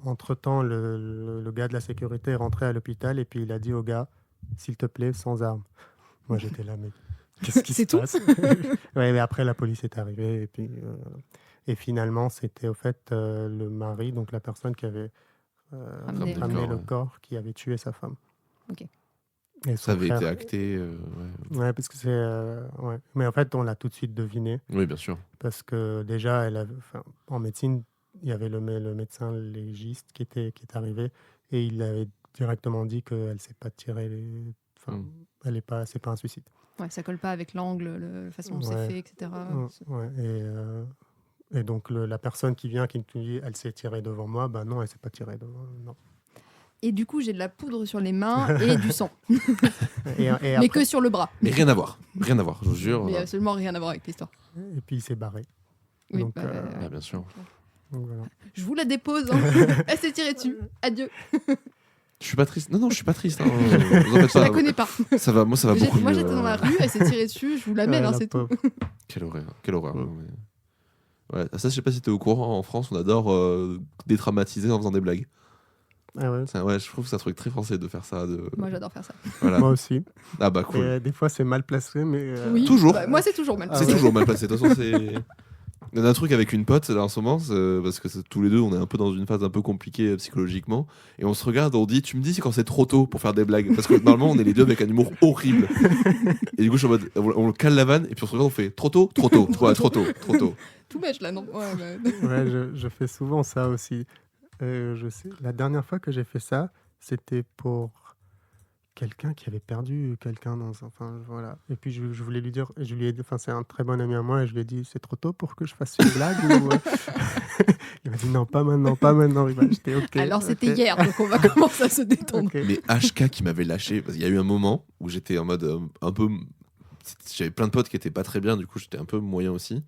entre-temps, le gars de la sécurité est rentré à l'hôpital et puis il a dit au gars, s'il te plaît, sans armes. Moi, j'étais là, mais qu'est-ce qui se C'est tout passe? Ouais, mais après, la police est arrivée et puis et finalement, c'était au fait le mari, donc la personne qui avait Ramené ramené le le corps, corps, qui avait tué sa femme. Ok. Et Ça son avait frère- été acté. Ouais, parce que c'est. Ouais. Mais en fait, on l'a tout de suite deviné. Oui, bien sûr. Parce que déjà, en médecine, il y avait le médecin légiste qui est arrivé et il avait directement dit qu'elle ne s'est pas tirée. C'est pas un suicide. Ouais, ça colle pas avec l'angle, la façon dont c'est Ouais. fait, etc. Ouais, et donc, la personne qui vient, qui nous dit elle s'est tirée devant moi, ben non, elle s'est pas tirée devant. Non. Et du coup, j'ai de la poudre sur les mains et du sang. Et Mais après- que sur le bras. Mais rien à voir, je vous jure. Mais absolument rien à voir avec l'histoire. Et puis il s'est barré. Oui, Donc, Ah, bien sûr. Donc, voilà. Je vous la dépose. Hein. Elle s'est tirée dessus. Adieu. Je suis pas triste. Non, je suis pas triste. Hein. Vous en faites Je la pas. connais pas. Ça va, moi, ça va beaucoup Moi, mieux. j'étais dans la rue, elle s'est tirée dessus. Je vous l'amène, Ouais, hein, la c'est tout. pauvre. Quelle horreur, quelle horreur. non, mais- Ouais, ça, je sais pas si t'es au courant. En France, on adore détraumatiser en faisant des blagues. Ah ouais. Ouais, je trouve que c'est un truc très français de faire ça. Moi, j'adore faire ça. Voilà. Moi aussi. Ah bah cool. Et, des fois, c'est mal placé, mais. Oui. Toujours. Bah, moi, c'est toujours mal. C'est ouais. toujours mal passé. De toute façon, c'est. On a un truc avec une pote là en ce moment, parce que tous les deux on est un peu dans une phase un peu compliquée psychologiquement, et on se regarde, on dit, tu me dis c'est quand c'est trop tôt pour faire des blagues, parce que normalement on est les deux avec un humour horrible. Et du coup je suis en mode, on cale la vanne et puis on se regarde, on fait trop tôt, trop tôt, ouais, trop tôt, trop tôt. Tout mèche là, non ouais, Ouais, je fais souvent ça aussi. Je sais, la dernière fois que j'ai fait ça, c'était pour quelqu'un qui avait perdu quelqu'un dans enfin voilà. Et puis je voulais lui dire, je lui ai dit, enfin c'est un très bon ami à moi, et je lui ai dit c'est trop tôt pour que je fasse une blague ou il m'a dit non, pas maintenant, pas maintenant. J'étais ok. Alors, c'était ok. hier, donc on va commencer à se détendre. Ok. Mais HK qui m'avait lâché, parce qu'il y a eu un moment où j'étais en mode un peu. J'avais plein de potes qui étaient pas très bien, du coup j'étais un peu moyen aussi.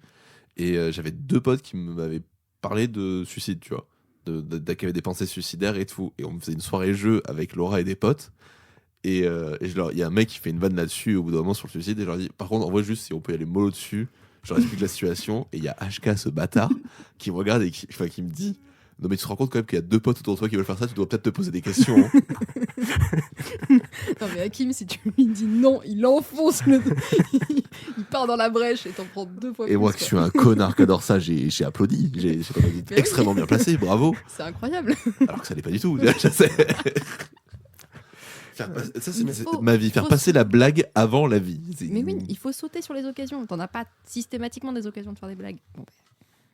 Et j'avais deux potes qui m'avaient parlé de suicide, tu vois. Qui avaient des pensées suicidaires et tout. Et on faisait une soirée jeu avec Laura et des potes. Et il y a un mec qui fait une vanne là-dessus au bout d'un moment sur le suicide. Et je leur dis, par contre, en vrai, juste si on peut y aller mollo dessus, je leur explique la situation. Et il y a HK, ce bâtard, qui me regarde et qui me dit, non mais tu te rends compte quand même qu'il y a deux potes autour de toi qui veulent faire ça, tu dois peut-être te poser des questions. Hein. Non, mais Hakim, si tu lui dis non, il enfonce le. Il part dans la brèche et t'en prends 2 fois Et plus. moi qui suis un connard qui adore ça, j'ai applaudi. J'ai pas dit Mais oui. extrêmement bien placé, bravo. C'est incroyable. Alors que ça l'est pas du tout. Je sais. Ça, Il c'est faut- ma vie. Faire faut- passer la blague avant la vie. Mais oui, il faut sauter sur les occasions. T'en as pas systématiquement des occasions de faire des blagues. Bon,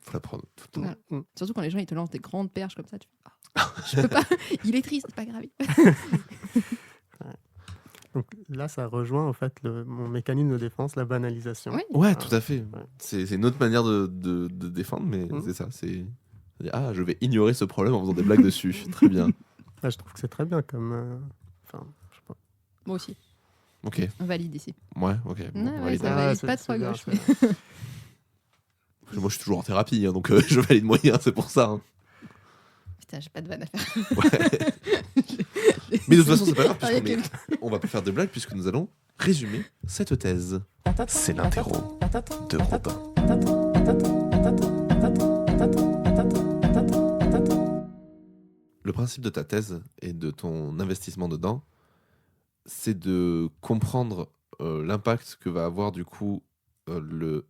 Faut la prendre tout le temps. voilà. Surtout quand les gens ils te lancent des grandes perches comme ça. Tu fais, ah, je peux pas. Il est triste, c'est pas grave. Donc, là, ça rejoint en fait mon mécanisme de défense, la banalisation. Oui. Ouais, tout à fait. Ouais. C'est une autre manière de défendre, mais c'est ça. Ah, je vais ignorer ce problème en faisant des blagues dessus. Très bien. Ouais, je trouve que c'est très bien comme. Enfin, je sais pas. Moi aussi. Ok. On valide ici. Ouais, ok. Bon, Ouais, on ouais, valide. ça valide c'est- pas de c'est trois bien, gauche. c'est Mais... bien. Parce que moi, je suis toujours en thérapie, hein, donc je valide moyen, c'est pour ça. Hein. Putain, j'ai pas de vanne à faire. Ouais. Mais de toute façon, c'est pas grave, Ah, y a on va pas faire de blagues puisque nous allons résumer cette thèse. C'est l'interro de Robin. Le principe de ta thèse et de ton investissement dedans, c'est de comprendre l'impact que va avoir du coup le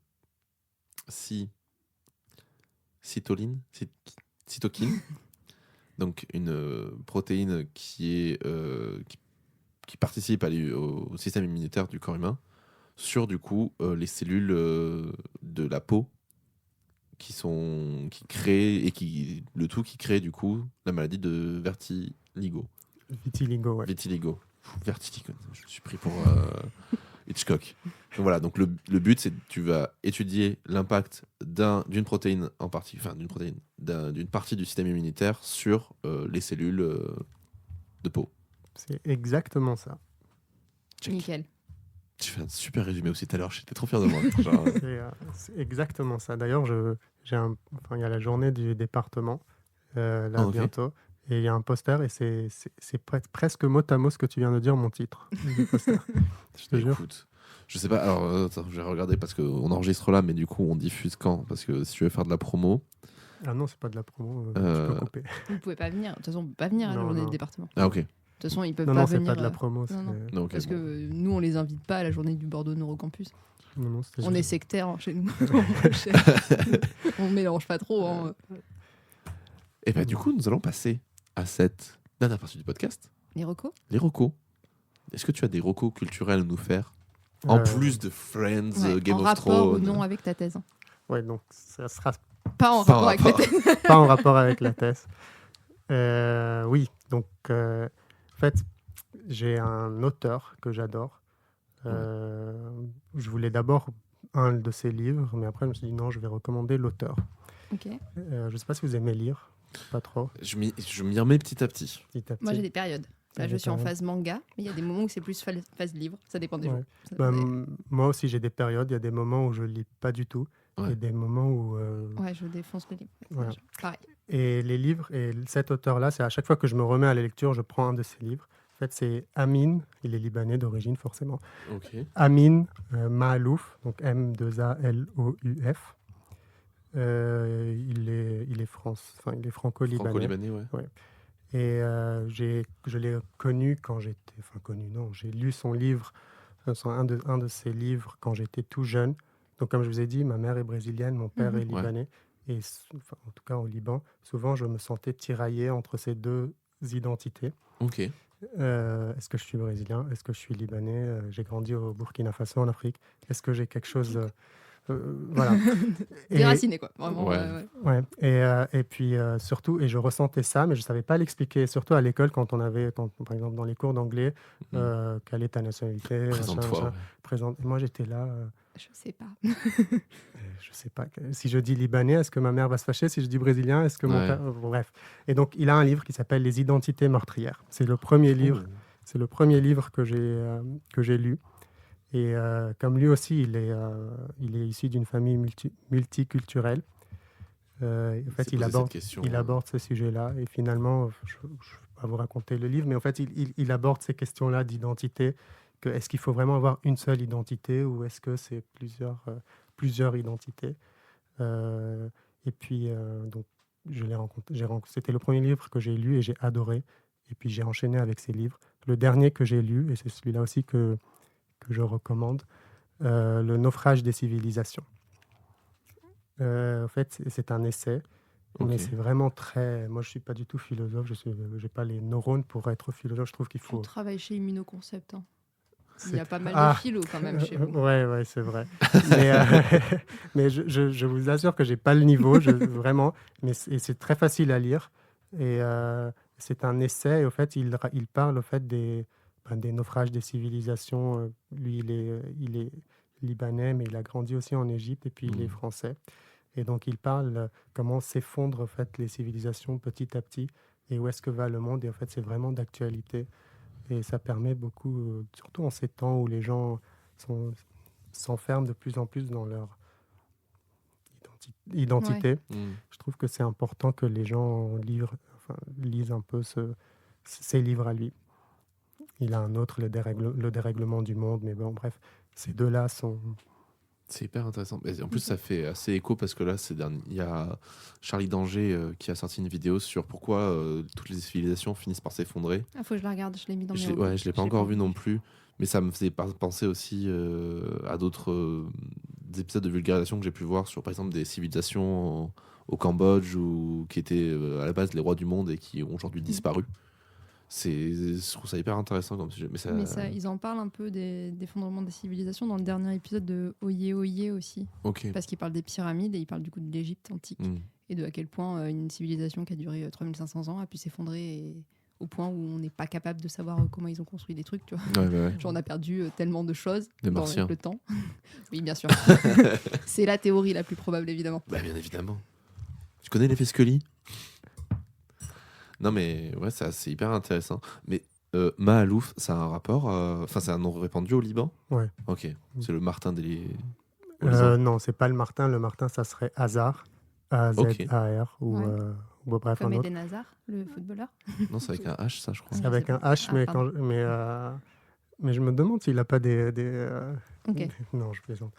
cytokine, donc une protéine qui participe au système immunitaire du corps humain, sur du coup les cellules de la peau qui créent et qui crée du coup la maladie de vertigo. Vitiligo, ouais. Vitiligo. Vertigo. Je suis pris pour Hitchcock. Donc voilà, donc le but c'est que tu vas étudier l'impact d'une protéine en partie, enfin d'une partie du système immunitaire sur les cellules de peau. C'est exactement ça. Check. Nickel. Tu fais un super résumé aussi tout à l'heure, j'étais trop fier de moi. Genre, C'est exactement ça. D'ailleurs, il y a la journée du département, là, Ah, ok. bientôt. Et il y a un poster, et c'est presque mot à mot ce que tu viens de dire, mon titre. du poster. Je te jure. écoute, je sais pas, alors attends, je vais regarder parce qu'on enregistre là, mais du coup on diffuse quand? Parce que si tu veux faire de la promo. Ah non, c'est pas de la promo, tu peux couper. Vous pouvez pas venir. De toute façon, on peut pas venir à la Non, journée non. du département. Ah ok. De toute façon, ils peuvent Non, pas non, c'est venir. pas de la promo. non, non. c'est- Non, ok, Parce bon. que nous, on les invite pas à la journée du Bordeaux Neurocampus. Non, c'était On est juste- sectaires hein, chez nous. On mélange pas trop. Hein. Et bah du coup nous allons passer à cette dernière partie du podcast, Les recos. les recos. Est-ce que tu as des recos culturels à nous faire? En plus de Friends, Ouais, Game en of rapport ou Thrones. non avec ta thèse. Ouais, donc ça sera Pas en Pas en rapport avec ta rapport. thèse. pas en rapport avec la thèse. Oui, donc en fait, j'ai un auteur que j'adore. Je voulais d'abord un de ses livres, mais après je me suis dit non, je vais recommander l'auteur. Ok. Je ne sais pas si vous aimez lire, pas trop. Je m'y remets petit à petit. Petit à Moi, j'ai petit. des périodes. Là, Des je suis en périodes. phase manga, mais il y a des moments où c'est plus phase livre. Ça dépend des Ouais. jours. Ça- Bah, mais- moi aussi, j'ai des périodes. Il y a des moments où je lis pas du tout, Ouais. et des moments où. Ouais, je défonce les livres. Voilà. Pareil. Et les livres, et cet auteur-là, c'est à chaque fois que je me remets à la lecture, je prends un de ses livres. En fait, c'est Amin, il est libanais d'origine forcément. Ok. Amin Maalouf, donc M-2-A-L-O-U-F. Il est franco-libanais. Franco-libanais, ouais. Et je l'ai connu quand j'étais... Enfin, connu, non. J'ai lu son livre, un de ses livres quand j'étais tout jeune. Donc, comme je vous ai dit, ma mère est brésilienne, mon père Mhm. est libanais. Et en tout cas, au Liban, souvent, je me sentais tiraillé entre ces deux identités. Ok. Est-ce que je suis brésilien? Est-ce que je suis libanais? J'ai grandi au Burkina Faso, en Afrique. Est-ce que j'ai quelque chose... voilà. Et- Déraciné, quoi. Vraiment. Ouais. Ouais, et puis surtout, et je ressentais ça, mais je ne savais pas l'expliquer, surtout à l'école, quand, par exemple, dans les cours d'anglais, quelle est ta nationalité, machin, Présente-toi. machin, présente. Et moi, j'étais là, Je sais pas. je sais pas, si je dis libanais, est-ce que ma mère va se fâcher? Si je dis brésilien, est-ce que mon Ouais. père... Bref. Et donc, il a un livre qui s'appelle Les identités meurtrières. C'est le premier livre. C'est le premier livre que j'ai lu. Et comme lui aussi, il est issu d'une famille multiculturelle. En fait, il aborde ce sujet-là. Et finalement, je ne vais pas vous raconter le livre, mais en fait, il aborde ces questions-là d'identité. Est-ce qu'il faut vraiment avoir une seule identité ou est-ce que c'est plusieurs identités? Et puis, donc, je l'ai rencontré. C'était le premier livre que j'ai lu et j'ai adoré. Et puis, j'ai enchaîné avec ces livres. Le dernier que j'ai lu, et c'est celui-là aussi que je recommande, Le naufrage des civilisations. En fait, c'est un essai, mais Ok. c'est vraiment très... Moi, je ne suis pas du tout philosophe, je n'ai pas les neurones pour être philosophe. Je trouve qu'il On faut... travaille chez Immunoconcept. Hein. Il y C'est- a pas mal Ah, de philo quand même chez vous. Ouais, c'est vrai. Mais, mais je vous assure que j'ai pas le niveau, vraiment. Mais c'est très facile à lire. Et c'est un essai. Et au fait, il parle au fait des naufrages des civilisations. Lui, il est libanais, mais il a grandi aussi en Égypte et puis il est français. Et donc, il parle comment s'effondrent en fait, les civilisations petit à petit et où est-ce que va le monde. Et en fait, c'est vraiment d'actualité. Et ça permet beaucoup, surtout en ces temps où les gens s'enferment de plus en plus dans leur identité. Je trouve que c'est important que les gens lisent un peu ces livres à lui. Il a un autre, le dérèglement du monde, mais bon, bref, ces deux-là sont... C'est hyper intéressant. Et en plus, ça fait assez écho parce que là, il y a Charlie Danger qui a sorti une vidéo sur pourquoi toutes les civilisations finissent par s'effondrer. Ah, faut que je la regarde, je l'ai mis dans mes... Ouais, je l'ai pas encore vu non plus, mais ça me faisait penser aussi à d'autres épisodes de vulgarisation que j'ai pu voir sur, par exemple, des civilisations au Cambodge ou qui étaient à la base les rois du monde et qui ont aujourd'hui disparu. Je trouve ça hyper intéressant comme sujet. Mais ça, ils en parlent un peu des effondrements des civilisations dans le dernier épisode de Oyez Oyez aussi. Okay. Parce qu'ils parlent des pyramides et ils parlent du coup de l'Égypte antique et de à quel point une civilisation qui a duré 3500 ans a pu s'effondrer au point où on n'est pas capable de savoir comment ils ont construit des trucs. Tu vois. Ouais. Genre, on a perdu tellement de choses dans le temps. Oui, bien sûr. C'est la théorie la plus probable, évidemment. Bah, bien évidemment. Tu connais l'effet Scully ? Non, mais ouais, c'est hyper intéressant. Mais Mahalouf, ça a un rapport. Enfin, c'est un nom répandu au Liban ? Ouais. Ok. C'est le Martin des. Non, c'est pas le Martin. Le Martin, ça serait Hazard. A-Z-A-R. Ou bref, comme un autre. Eden Hazard, le footballeur. Non, c'est avec un H, ça, je crois. C'est avec un H, mais je me demande s'il n'a pas Ok. Non, je plaisante.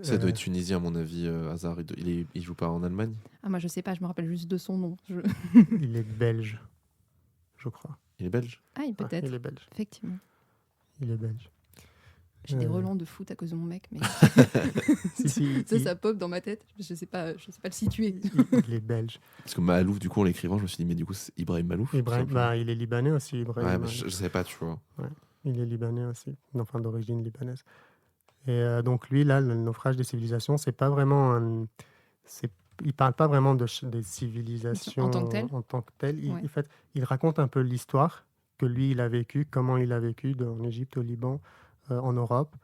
Ça doit être tunisien, à mon avis, Hazard. Il joue pas en Allemagne ? Ah, moi, je sais pas, je me rappelle juste de son nom. Il est belge, je crois. Il est belge ? Ah, peut-être. Il est belge. Effectivement. Il est belge. J'ai des relents de foot à cause de mon mec, mais ça pop dans ma tête. Je sais pas le situer. Il est belge. Parce que Mahalouf, du coup, en l'écrivant, je me suis dit, mais du coup, c'est Ibrahim Mahalouf. Il est libanais aussi, Ibrahim. Ouais, je savais pas, tu vois. Ouais, il est libanais aussi, enfin d'origine libanaise. Et donc lui, là, le naufrage des civilisations, c'est pas vraiment il parle pas vraiment des civilisations en tant que tel. En fait, il raconte un peu l'histoire que lui, il a vécu, comment il a vécu en Égypte, au Liban, en Europe.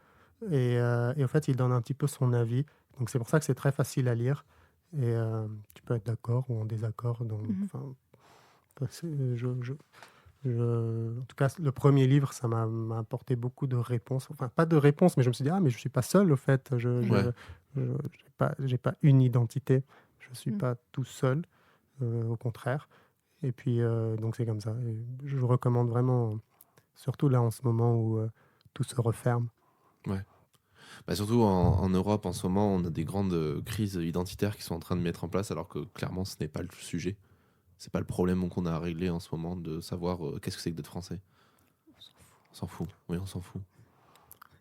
Et en fait, il donne un petit peu son avis. Donc c'est pour ça que c'est très facile à lire. Et tu peux être d'accord ou en désaccord. Donc, en tout cas, le premier livre, ça m'a apporté beaucoup de réponses. Enfin, pas de réponses, mais je me suis dit, mais je ne suis pas seul, au fait. Je n'ai pas une identité. Je ne suis pas tout seul, au contraire. Et puis, donc, c'est comme ça. Et je recommande vraiment, surtout là, en ce moment où tout se referme. Ouais. Bah surtout en Europe, en ce moment, on a des grandes crises identitaires qui sont en train de mettre en place, alors que clairement, ce n'est pas le sujet. C'est pas le problème qu'on a à régler en ce moment de savoir qu'est-ce que c'est que d'être français. On s'en fout. Oui, on s'en fout.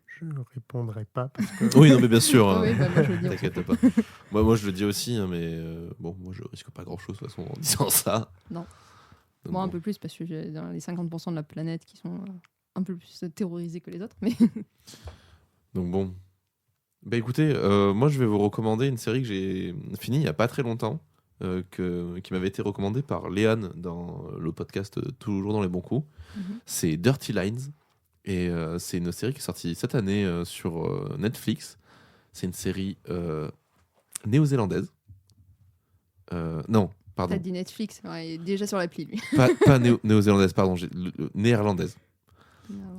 Je ne répondrai pas parce que... Oui, non, mais bien sûr. Oui, moi, je le dis. T'inquiète pas. Moi, je le dis aussi, hein, mais moi, je risque pas grand-chose de toute façon en disant ça. Non. Donc, moi, un peu plus parce que j'ai dans les 50% de la planète qui sont un peu plus terrorisés que les autres. Mais... Donc bon. Bah écoutez, moi, je vais vous recommander une série que j'ai finie il y a pas très longtemps. Qui m'avait été recommandé par Léane dans le podcast Toujours dans les bons coups. C'est Dirty Lines et c'est une série qui est sortie cette année sur Netflix. C'est une série néo-zélandaise. Non, pardon. T'as dit Netflix, il est déjà sur l'appli lui. Pas néo-zélandaise, pardon, néerlandaise.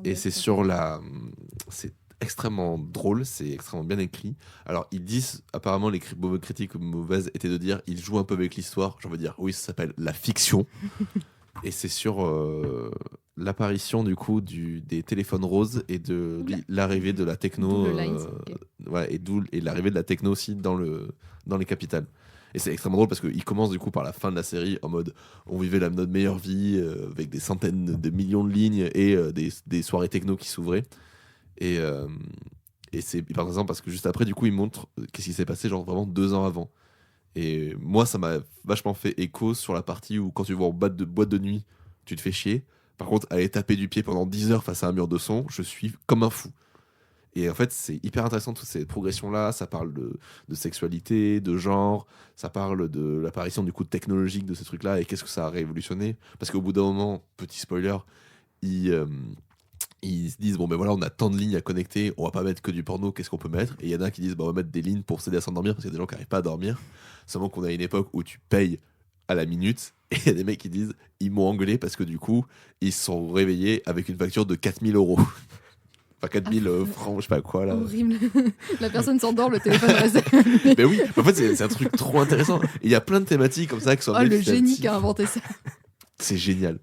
Et c'est sur c'est extrêmement drôle, c'est extrêmement bien écrit. Alors ils disent, apparemment les critiques mauvaises étaient de dire ils jouent un peu avec l'histoire. J'en veux dire oui, ça s'appelle la fiction. Et c'est sur l'apparition du coup des téléphones roses et de l'arrivée de la techno et l'arrivée de la techno aussi dans les capitales. Et c'est extrêmement drôle parce qu'il commence du coup par la fin de la série en mode on vivait notre meilleure vie avec des centaines de millions de lignes et des soirées techno qui s'ouvraient. Et c'est hyper intéressant parce que juste après, du coup, il montre qu'est-ce qui s'est passé genre vraiment 2 ans avant. Et moi, ça m'a vachement fait écho sur la partie où quand tu vas en boîte de nuit, tu te fais chier. Par contre, aller taper du pied pendant 10 heures face à un mur de son, je suis comme un fou. Et en fait, c'est hyper intéressant toutes ces progressions-là. Ça parle de sexualité, de genre, ça parle de l'apparition du coup technologique de ces trucs-là et qu'est-ce que ça a révolutionné. Parce qu'au bout d'un moment, petit spoiler, ils se disent bon ben voilà, on a tant de lignes à connecter, on va pas mettre que du porno, qu'est-ce qu'on peut mettre? Et il y en a qui disent bah, on va mettre des lignes pour s'aider à s'endormir parce qu'il y a des gens qui n'arrivent pas à dormir. Seulement qu'on a une époque où tu payes à la minute et il y a des mecs qui disent ils m'ont engueulé parce que du coup ils se sont réveillés avec une facture de 4 000 €. Enfin 4 000 francs, je sais pas quoi là. Horrible. La personne s'endort, le téléphone reste. Mais oui, en fait c'est un truc trop intéressant. Et il y a plein de thématiques comme ça qui sont Oh, le génie qui a inventé ça. C'est génial.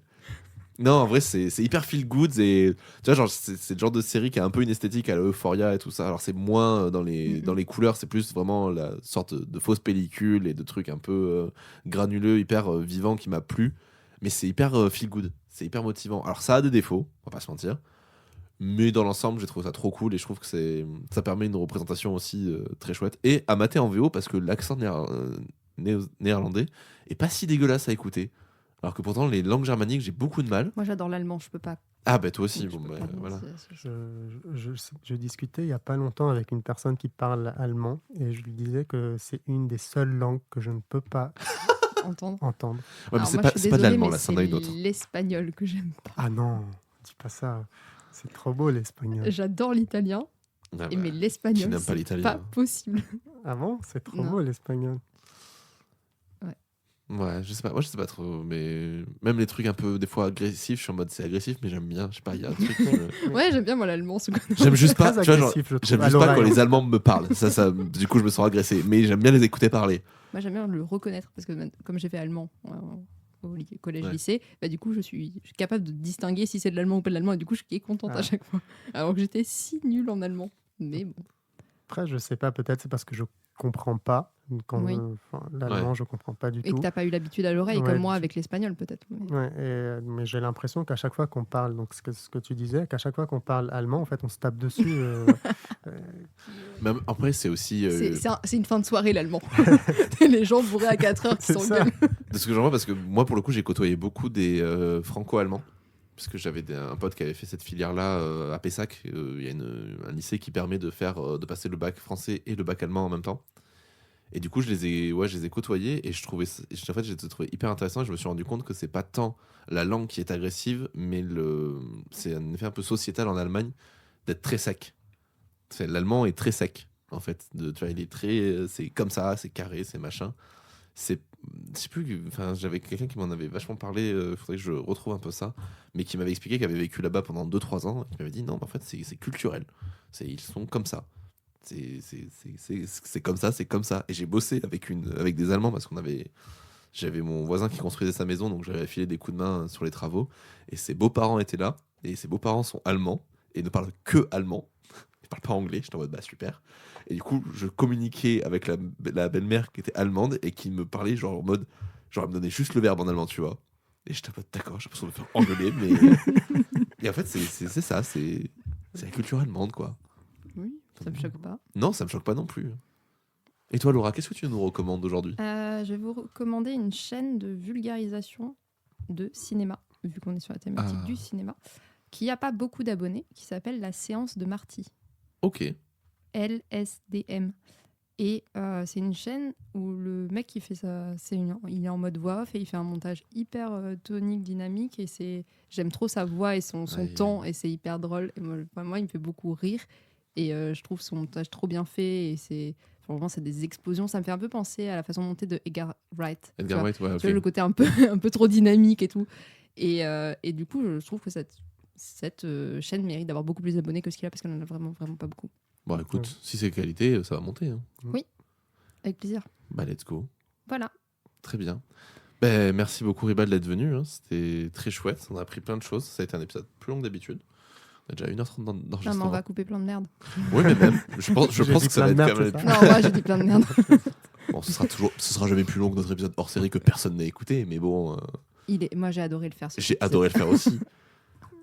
Non, en vrai, c'est hyper feel good. Et, tu vois, genre, c'est le genre de série qui a un peu une esthétique à la Euphoria et tout ça. Alors, c'est moins dans les couleurs, c'est plus vraiment la sorte de fausse pellicule et de trucs un peu granuleux, hyper vivants qui m'a plu. Mais c'est hyper feel good. C'est hyper motivant. Alors, ça a des défauts, on va pas se mentir. Mais dans l'ensemble, j'ai trouvé ça trop cool et je trouve que ça permet une représentation aussi très chouette. Et à mater en VO parce que l'accent néerlandais est pas si dégueulasse à écouter. Alors que pourtant, les langues germaniques, j'ai beaucoup de mal. Moi, j'adore l'allemand, je peux pas. Ah, bah toi aussi. Je Bon, peux bah, pas, voilà. Je discutais il n'y a pas longtemps avec une personne qui parle allemand et je lui disais que c'est une des seules langues que je ne peux pas Entendre. entendre. Ouais, mais Alors, c'est moi, pas, je suis c'est pas de désolée, l'allemand, mais là, c'en a une autre. C'est l'espagnol que j'aime pas. Ah non, dis pas ça. C'est trop beau l'espagnol. J'adore l'italien, Ah, mais qui l'espagnol, n'aime pas c'est l'italien. pas possible. Ah bon? C'est trop Non. beau l'espagnol. Ouais, je sais pas. Moi, je sais pas trop. Mais même les trucs un peu, des fois, agressifs, je suis en mode c'est agressif, mais j'aime bien. Je sais pas, il y a un truc. Ouais, j'aime bien moi l'allemand. J'aime juste pas, Très tu vois, genre, agressif, je trouve, j'aime à juste pas quand l'oreille. les Allemands me parlent. Du coup, je me sens agressé. Mais j'aime bien les écouter parler. Moi, j'aime bien le reconnaître parce que comme j'ai fait allemand au collège-lycée, bah, du coup, je suis capable de distinguer si c'est de l'allemand ou pas de l'allemand et du coup, je suis contente à chaque fois. Alors que j'étais si nulle en allemand. Mais bon. Après, je sais pas, peut-être c'est parce que je comprends pas. Oui. L'allemand, je comprends pas du Et tout. que t'as pas eu l'habitude à l'oreille, Ouais, comme moi avec l'espagnol peut-être. Mais... Ouais, mais j'ai l'impression qu'à chaque fois qu'on parle, donc ce que tu disais, qu'à chaque fois qu'on parle allemand, en fait, on se tape dessus. Même après, c'est aussi. C'est une fin de soirée l'allemand. Les gens bourrés à 4h qui C'est ça. s'engueulent. De ce que j'en vois, parce que moi, pour le coup, j'ai côtoyé beaucoup des franco-allemands. Parce que j'avais un pote qui avait fait cette filière-là à Pessac. Il y a un lycée qui permet de passer le bac français et le bac allemand en même temps. Et du coup, je les ai côtoyés et en fait, j'ai trouvé hyper intéressant. Et je me suis rendu compte que c'est pas tant la langue qui est agressive, mais c'est un effet un peu sociétal en Allemagne d'être très sec. L'allemand est très sec, en fait. Tu vois, il est c'est comme ça, c'est carré, c'est machin. Je sais plus, enfin, j'avais quelqu'un qui m'en avait vachement parlé, faudrait que je retrouve un peu ça, mais qui m'avait expliqué qu'il avait vécu là-bas pendant 2-3 ans, et qui m'avait dit non, mais en fait, c'est culturel. Ils sont comme ça. C'est comme ça, c'est comme ça. Et j'ai bossé avec des Allemands parce j'avais mon voisin qui construisait sa maison, donc j'avais filé des coups de main sur les travaux, et ses beaux-parents étaient là, et ses beaux-parents sont allemands, et ne parlent que allemand. Ils parlent pas anglais, j'étais en mode bah super. Et du coup, je communiquais avec la belle-mère qui était allemande et qui me parlait genre en mode, genre elle me donnait juste le verbe en allemand, tu vois. Et j'étais en mode d'accord, j'ai l'impression de me faire engueuler, mais et en fait c'est ça, c'est la culture allemande quoi. Oui, ça me choque pas. Non, ça me choque pas non plus. Et toi, Laura, qu'est-ce que tu nous recommandes aujourd'hui? Je vais vous recommander une chaîne de vulgarisation de cinéma, vu qu'on est sur la thématique du cinéma, qui n'a pas beaucoup d'abonnés, qui s'appelle La Séance de Marty. Ok. LSDM. Et c'est une chaîne où le mec qui fait ça, il est en mode voix off et il fait un montage hyper tonique, dynamique. Et j'aime trop sa voix et son temps, et c'est hyper drôle. Et moi, il me fait beaucoup rire. Et je trouve son montage trop bien fait. Et vraiment, c'est des explosions. Ça me fait un peu penser à la façon de monter de Edgar Wright. Edgar Wright, ouais, ok. Tu vois, le côté un peu trop dynamique et tout. Et du coup, je trouve que cette chaîne mérite d'avoir beaucoup plus d'abonnés que ce qu'il a, parce qu'on en a vraiment, vraiment pas beaucoup. Bon, écoute, si c'est qualité, ça va monter. Hein. Oui, avec plaisir. Bah, let's go. Voilà. Très bien. Ben, merci beaucoup, Ribal, d'être venu. Hein. C'était très chouette. On a appris plein de choses. Ça a été un épisode plus long que d'habitude. On a déjà 1h30 d'enregistrement. Non, mais on va couper plein de merde. Oui, mais même. Je pense que ça va être quand même. Non, moi, j'ai dit plein de merde. Bon, ce sera jamais plus long que notre épisode hors série que personne n'a écouté. Mais bon. Moi, j'ai adoré le faire. J'ai adoré le faire aussi.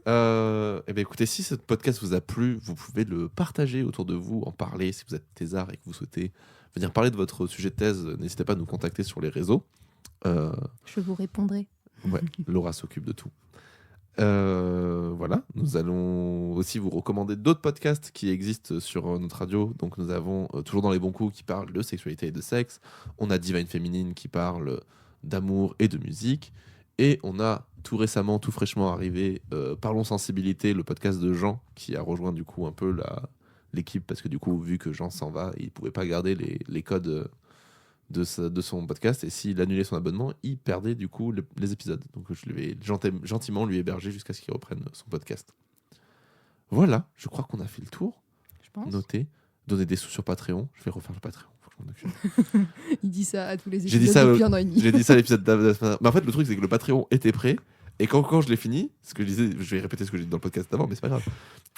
Eh bien, écoutez, si ce podcast vous a plu, vous pouvez le partager autour de vous, en parler. Si vous êtes thésard et que vous souhaitez venir parler de votre sujet de thèse, n'hésitez pas à nous contacter sur les réseaux. Je vous répondrai. Ouais, Laura s'occupe de tout. Voilà, nous allons aussi vous recommander d'autres podcasts qui existent sur notre radio. Donc nous avons Toujours dans les bons coups qui parle de sexualité et de sexe. On a Divine Féminine qui parle d'amour et de musique. Et on a tout récemment, tout fraîchement arrivé, Parlons Sensibilité, le podcast de Jean, qui a rejoint du coup un peu l'équipe, parce que du coup, vu que Jean s'en va, il ne pouvait pas garder les codes de son podcast, et s'il annulait son abonnement, il perdait du coup les épisodes. Donc je lui ai gentiment lui hébergé jusqu'à ce qu'il reprenne son podcast. Voilà, je crois qu'on a fait le tour. Je pense. Notez, donner des sous sur Patreon. Je vais refaire le Patreon. Faut que je m'en occupe. Il dit ça à tous les J'ai dit épisodes ça, depuis 1 an et demi. J'ai dit ça à l'épisode de la semaine. Mais en fait, le truc, c'est que le Patreon était prêt. Et quand je l'ai fini, ce que je disais, je vais répéter ce que j'ai dit dans le podcast d'avant, mais c'est pas grave.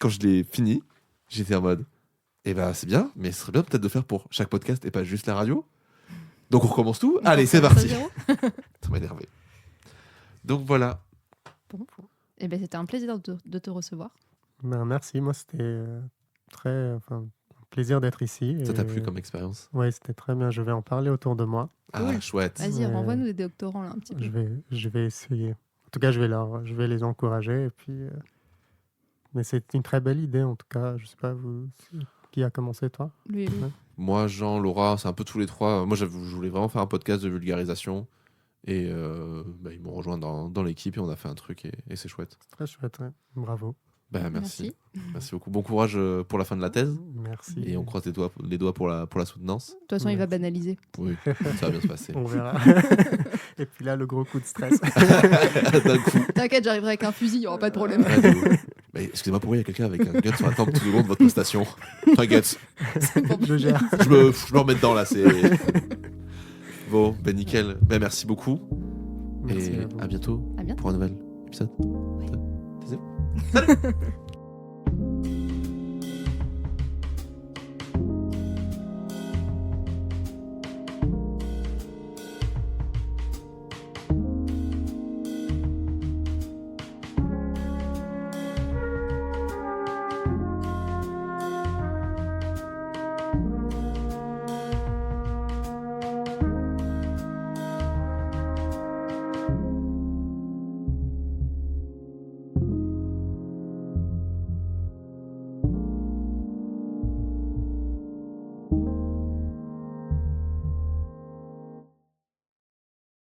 Quand je l'ai fini, j'étais en mode, c'est bien, mais ce serait bien peut-être de faire pour chaque podcast et pas juste la radio. Donc on recommence tout. Allez, c'est parti. Ça m'a énervé. Donc voilà. Bon. Eh ben, c'était un plaisir de te recevoir. Merci, moi c'était un plaisir d'être ici. Ça t'a plu comme expérience? Oui, c'était très bien. Je vais en parler autour de moi. Ah, Cool. chouette. Vas-y, renvoie-nous des doctorants là un petit peu. Je vais essayer. En tout cas, je vais les encourager. Et puis, mais c'est une très belle idée en tout cas. Je sais pas qui a commencé, toi? Lui. Ouais. Moi, Jean, Laura, c'est un peu tous les trois. Moi, je voulais vraiment faire un podcast de vulgarisation. Et ils m'ont rejoint dans l'équipe et on a fait un truc et c'est chouette. C'est très chouette, ouais. Bravo. Merci. Merci beaucoup. Bon courage pour la fin de la thèse. Merci. Et on croise les doigts pour la soutenance. De toute façon, il va banaliser. Oui, ça va bien se passer. On verra. Et puis là, le gros coup de stress. D'un coup. T'inquiète, j'arriverai avec un fusil, il n'y aura pas de problème. Ouais, mais excusez-moi, pourquoi il y a quelqu'un avec un gun sur la tempe tout au long de votre prestation? T'inquiète. Je gère. Je me remets dedans là. Bon, nickel. Merci beaucoup. Merci et à bientôt À bientôt. pour un nouvel épisode. Ouais. Salut.